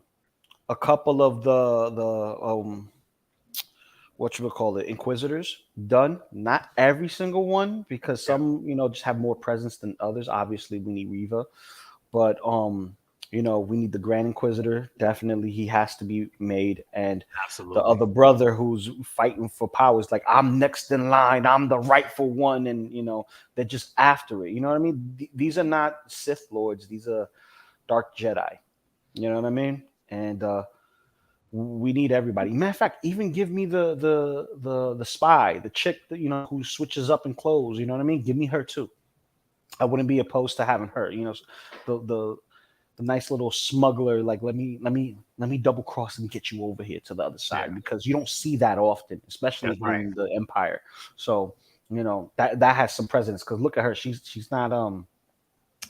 couple of the Inquisitors done. Not every single one, because some just have more presence than others. Obviously, we need Reva, but we need the Grand Inquisitor. Definitely, he has to be made. And the other brother who's fighting for power is like, I'm next in line. I'm the rightful one. And, they're just after it. You know what I mean? These are not Sith Lords. These are Dark Jedi. You know what I mean? And we need everybody. Matter of fact, even give me the spy, the chick that, who switches up in clothes. You know what I mean? Give me her too. I wouldn't be opposed to having her. The nice little smuggler, like let me double cross and get you over here to the other side, because you don't see that often, especially in the Empire. So that has some presence, because look at her, she's not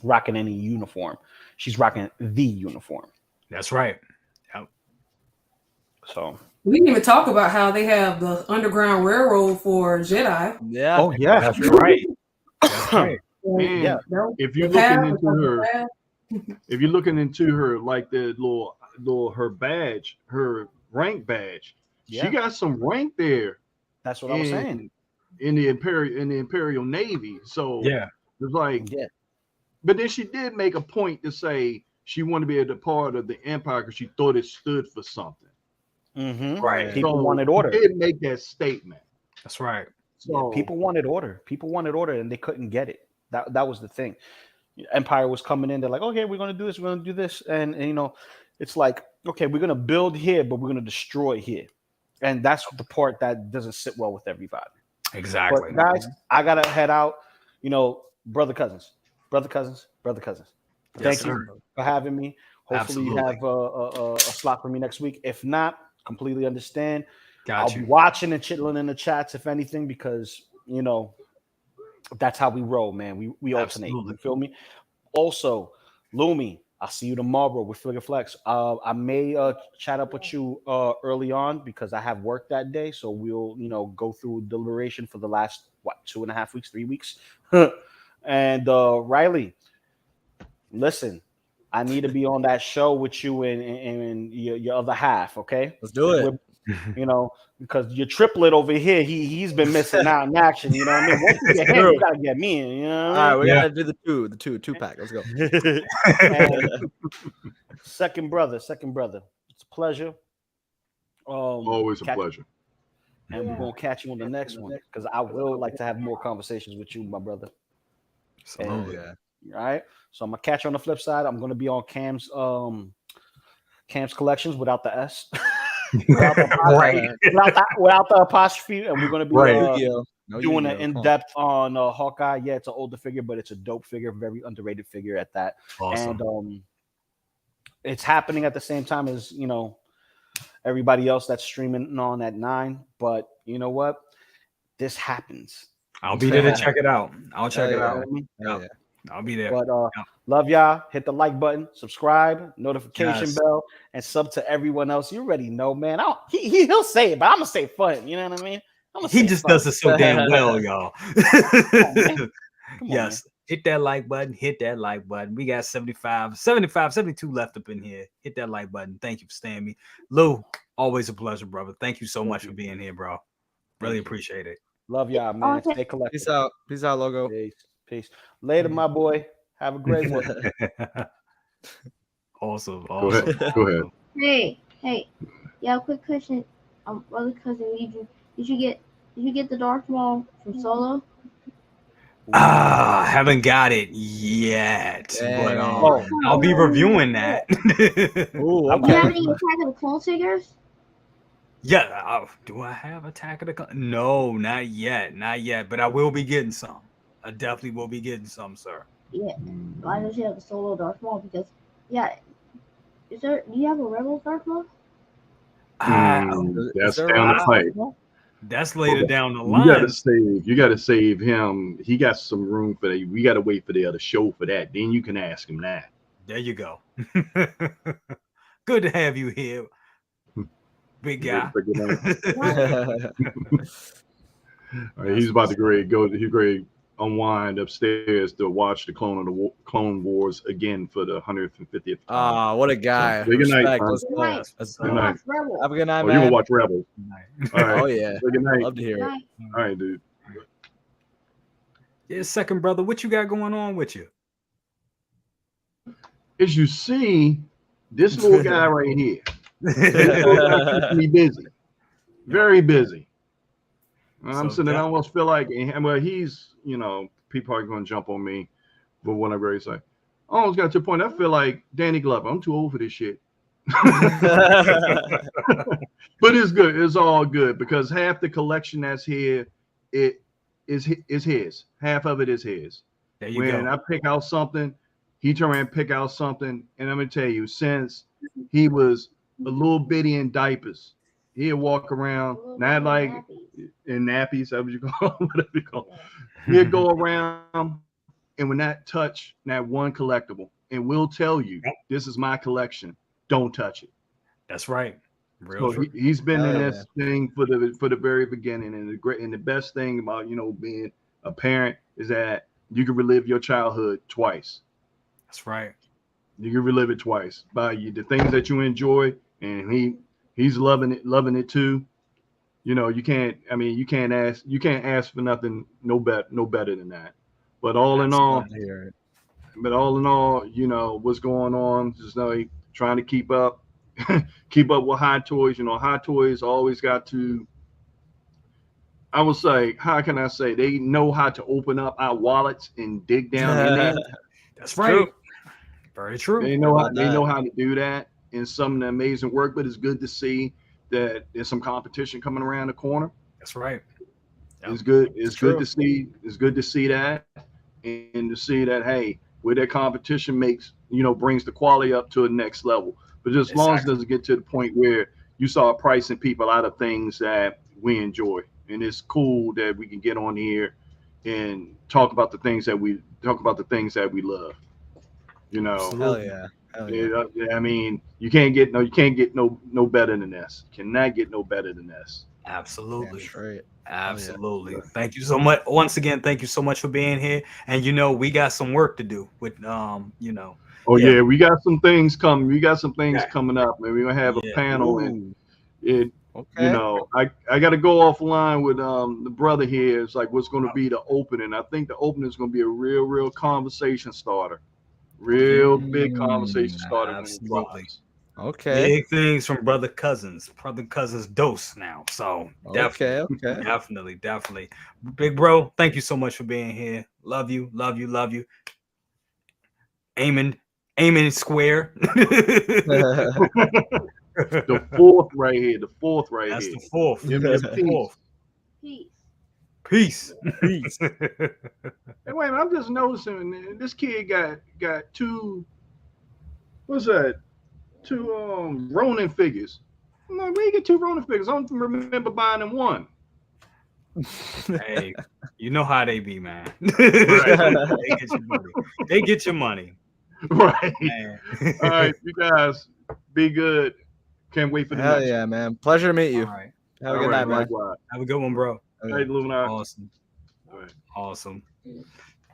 rocking any uniform, she's rocking the uniform. That's right. Yep. So we didn't even talk about how they have the Underground Railroad for Jedi. Yeah. Oh yeah, that's right. That's right. And if you're looking into her, like the little her badge, her rank badge, she got some rank there. That's what I was saying. In the Imperial Navy. So it's like, but then she did make a point to say she wanted to be a part of the Empire because she thought it stood for something. Right. People wanted order. She did make that statement. That's right. So people wanted order. People wanted order, and they couldn't get it. That was the thing. Empire was coming in. They're like, okay, we're going to do this. We're going to do this. And it's like, okay, we're going to build here, but we're going to destroy here. And that's the part that doesn't sit well with everybody. Exactly. But guys, I got to head out. Brother cousins. Thank you for having me. Hopefully you have a slot for me next week. If not, completely understand. I'll be watching and chilling in the chats, if anything, because, that's how we roll, man. We alternate. You feel me? Also, Lumi, I'll see you tomorrow with Figure Flex. I may chat up with you early on, because I have work that day. So we'll, go through deliberation for the last 2.5 weeks, 3 weeks. And Riley, listen, I need to be on that show with you and your other half. Okay, let's do it. Because your triplet over here, he's been missing out in action. You know what I mean? Once you get him, you gotta get me in. You know what I mean? All right, we gotta do the two pack. Let's go. Second brother, it's a pleasure. Always a pleasure. And we're gonna catch you on the next one, because I will like to have more conversations with you, my brother. All right. So I'm gonna catch you on the flip side. I'm gonna be on Cam's Collections without the S. without the apostrophe, and we're going to be doing an in-depth on Hawkeye. Yeah, it's an older figure, but it's a dope figure, very underrated figure at that. Awesome. And it's happening at the same time as everybody else that's streaming on at 9. But you know what? this happens. I'll be there to check it out. I'll check it out. Yeah. I'll be there. But love y'all. Hit the like button, subscribe, notification bell, and sub to everyone else. You already know, man. He'll say it, but I'm gonna say fun. You know what I mean? He just does it so damn well, y'all. Come on, yes. man. Hit that like button. Hit that like button. We got 72 left up in here. Hit that like button. Thank you for staying me. Lou, always a pleasure, brother. Thank you so much for being here, bro. Really appreciate it. Love y'all, man. Stay collected. Peace out. Peace out, Logo. Peace. Later, my boy. Have a great one. Awesome. Go ahead. Hey. Yeah, quick question. Brother cousin, did you get the Darth Maul from Solo? Haven't got it yet, but I'll be reviewing that. Ooh, Do you have any Attack of the Clone figures? Yeah. Do I have Attack of the Clone? No, not yet. But I will be getting some. I definitely will be getting some, sir. Yeah, I know you have a Solo Darth Maul because, do you have a Rebel Darth Maul? That's down the pipe. That's later down the line. You gotta save him. He got some room for that. We gotta wait for the other show for that. Then you can ask him that. There you go. Good to have you here, big guy. All right, he's about to unwind upstairs to watch the Clone Wars again for the 150th time. What a guy. So, good night. Good night. Have a good night, Oh, man. you gonna watch Rebels? All right. Oh yeah. Good night. Love to hear it. All right, dude. Yeah, second brother, what you got going on with you? As you see, this little guy right here, me busy, very busy. I'm sitting there, I almost feel like, well, he's, people are going to jump on me for what I'm ready to say. I almost got to a point, I feel like Danny Glover. I'm too old for this shit. But it's good. It's all good because half the collection that's here, it is his. Half of it is his. There you go. When I pick out something, he turn around and pick out something. And I'm going to tell you, since he was a little bitty in diapers, he'd walk around, not like in nappies, that's what you call them, whatever you call them. He'd go around and would not touch that one collectible. And we'll tell you, this is my collection. Don't touch it. That's right. He's been in this thing for the very beginning. And the best thing about being a parent is that you can relive your childhood twice. That's right. You can relive it twice by the things that you enjoy, and he's loving it too. You can't ask for nothing no better than that. But all in all, what's going on, just trying to keep up with Hot Toys. Hot Toys always got to, I would say, how can I say, they know how to open up our wallets and dig down in there. That's right. True. Very true. They know how to do that, and some of the amazing work. But it's good to see that there's some competition coming around the corner. That's right. Yep. It's good. It's good to see. It's good to see that, and to see that, hey, where that competition brings the quality up to a next level. But just as long as it doesn't get to the point where you start pricing people out of things that we enjoy, and it's cool that we can get on here and talk about the things that we love. Hell yeah. I mean, you can't get no better than this. Cannot get no better than this. Absolutely. That's right. Absolutely. Thank you so much. Once again, thank you so much for being here. And we got some work to do with yeah, we got some things coming. We got some things coming up, man. We're gonna have a panel and I got to go offline with the brother here. It's like what's going to be the opening. I think the opening is going to be a real conversation starter. Real big conversation starter. Absolutely. Okay. Big things from Brother Cousins dose now. So definitely. Big bro, thank you so much for being here. Love you. Aiming square. The fourth right here. That's the fourth. Give me a fourth. Peace. Hey, wait, I'm just noticing this kid got two. What's that? Two Ronin figures. I'm like, where you get two Ronin figures? I don't remember buying them one. Hey, you know how they be, man. They get your money. They get your money. Right. Man. All right, you guys be good. Can't wait for the Hell next yeah, man. Pleasure to meet you. All right. Have a one. good All night, right, man. likewise. Have a good one, bro. All right, Luminar. Awesome. All right. Awesome.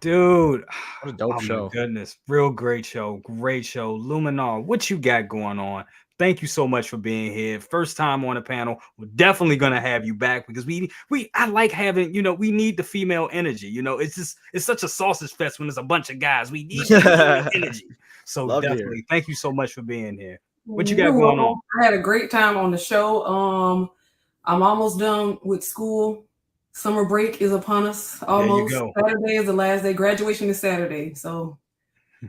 Dude. What a dope Oh show. my goodness. Real great show. Great show. Luminar, what you got going on? Thank you so much for being here. First time on the panel. We're definitely gonna have you back because I like having, we need the female energy. It's such a sausage fest when there's a bunch of guys. We need the energy. So Love to hear. definitely thank you so much for being here. What you got going on? I had a great time on the show. I'm almost done with school. Summer break is upon us. Almost. There you go. Saturday is the last day. Graduation is Saturday. So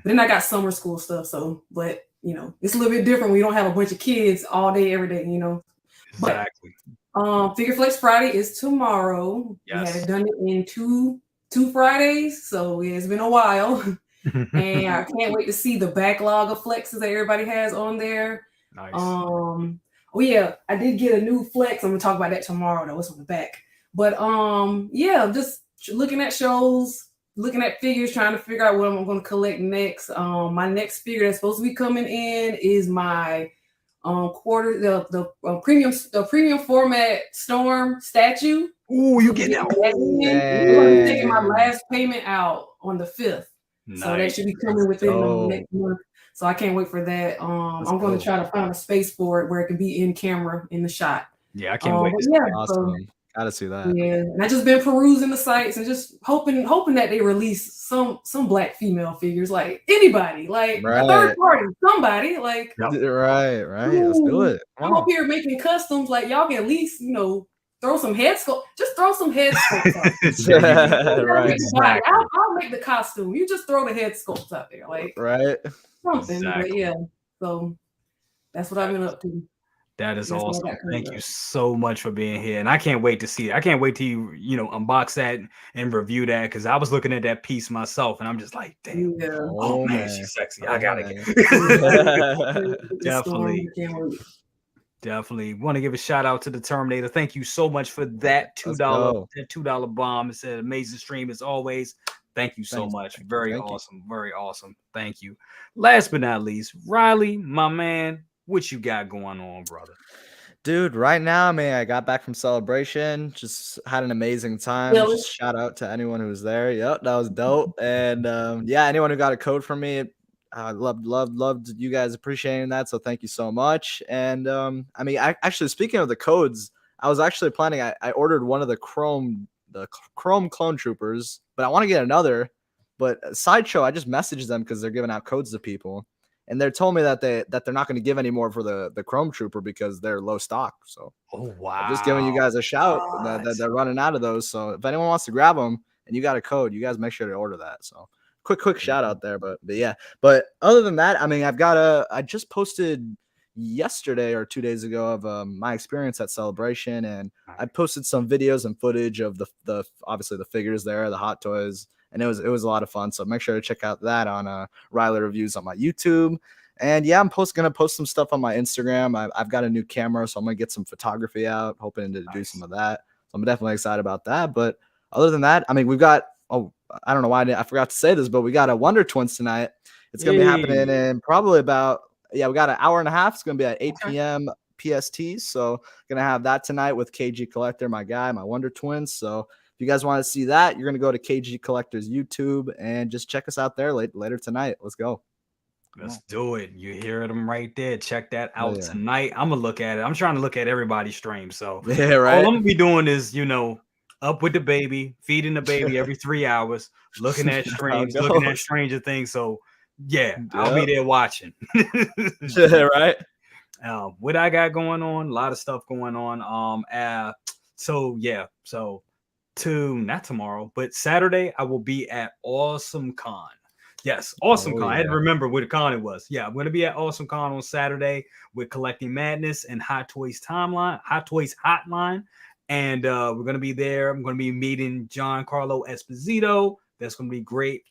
then I got summer school stuff. So, but it's a little bit different when you don't have a bunch of kids all day, every day, Exactly. But Figure Flex Friday is tomorrow. Yes. We haven't done it in two Fridays, so it's been a while. And I can't wait to see the backlog of flexes that everybody has on there. Nice. Oh yeah, I did get a new flex. I'm gonna talk about that tomorrow though. It's on the back. But yeah, just looking at shows, looking at figures, trying to figure out what I'm gonna collect next. My next figure that's supposed to be coming in is my premium format Storm statue. Ooh, you getting that? We're gonna be taking my last payment out on the 5th. Nice. So that should be coming within the next month. So I can't wait for that. I'm going to try to find a space for it where it can be in camera in the shot. Yeah, I can't wait. Awesome. Gotta see that. Yeah, and I just been perusing the sites and just hoping that they release some black female figures, like anybody, like a third party, somebody, like right. Let's do it. I'm up here making customs, like y'all can at least throw some head sculpt. Just throw some head sculpts out. Right. Exactly. I'll make the costume. You just throw the head sculpts out there, like something. Exactly. But yeah, so that's what I've been up to. That is awesome. Thank you so much for being here. And I can't wait to see it. I can't wait to unbox that and review that, because I was looking at that piece myself and I'm just like, damn. Yeah. Oh man, she's sexy. I gotta get Definitely want to give a shout out to the Terminator. Thank you so much for that $2 bomb. It's an amazing stream as always. Thank you so much. Very awesome. Very awesome. Thank you. Last but not least, Riley, my man, what you got going on, brother? Dude, right now, man, I got back from Celebration. Just had an amazing time. Just shout out to anyone who was there. Yep, that was dope. And yeah, anyone who got a code from me, I loved you guys appreciating that. So thank you so much. And I mean, actually, speaking of the codes, I was actually planning. I ordered one of the Chrome Clone Troopers, but I want to get another. But Sideshow, I just messaged them because they're giving out codes to people. And they told me that they're not going to give any more for the Chrome Trooper because they're low stock. So I'm just giving you guys a shout that they're running out of those. So if anyone wants to grab them and you got a code, you guys make sure to order that. So quick shout out there. But yeah. But other than that, I mean, I just posted yesterday or 2 days ago of my experience at Celebration, and I posted some videos and footage of the obviously the figures there, the hot toys. And it was a lot of fun. So make sure to check out that on Riley Reviews on my YouTube. And yeah, I'm gonna post some stuff on my Instagram. I've got a new camera, so I'm gonna get some photography out, hoping to do some of that. So I'm definitely excited about that. But other than that, I mean, we've got I don't know why I forgot to say this, but we got a Wonder Twins tonight. It's gonna be happening in probably about we got an hour and a half. It's gonna be at 8 p.m. PST. So gonna have that tonight with KG Collector, my guy, my Wonder Twins. So if you guys want to see that, you're going to go to KG Collector's YouTube and just check us out there later tonight. Let's go. Let's do it. You hear them right there. Check that out tonight. I'm going to look at it. I'm trying to look at everybody's stream. So all I'm going to be doing is, up with the baby, feeding the baby every 3 hours, looking at streams, looking at Stranger Things. So yeah, I'll be there watching. Right. What I got going on, a lot of stuff going on. Not tomorrow, but Saturday I will be at Awesome Con. Yes, Awesome Con. I had to remember what con it was. Yeah, I'm going to be at Awesome Con on Saturday with Collecting Madness and Hot Toys Hotline. And we're going to be there. I'm going to be meeting Giancarlo Esposito. That's going to be great.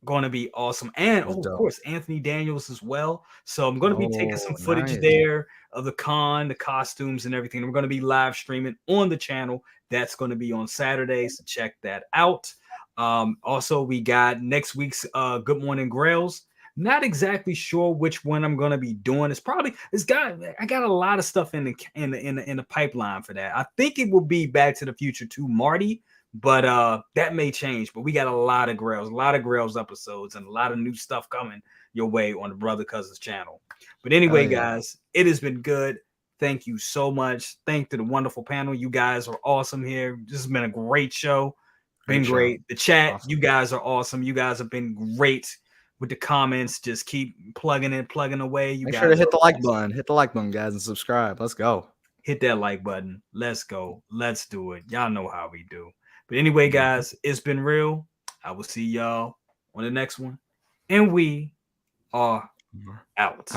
going to be awesome. And That's of dope. course, Anthony Daniels as well. So I'm going to be taking some Oh, footage nice. there of the con, the costumes, and everything. We're going to be live streaming on the channel. That's going to be on Saturdays. So check that out. Also, we got next week's Good Morning Grails. Not exactly sure which one I'm going to be doing. I got a lot of stuff in the pipeline for that. I think it will be Back to the Future 2 Marty, but that may change. But we got a lot of Grails episodes, and a lot of new stuff coming your way on the Brother Cousins channel. But anyway, guys, it has been good. Thank you so much. Thank to the wonderful panel. You guys are awesome here. This has been a great show. Been great. The chat, awesome. You guys are awesome. You guys have been great with the comments. Just keep plugging away. Make sure to hit the like button. Hit the like button, guys, and subscribe. Let's go. Hit that like button. Let's go. Let's do it. Y'all know how we do. But anyway, guys, it's been real. I will see y'all on the next one. And we are out.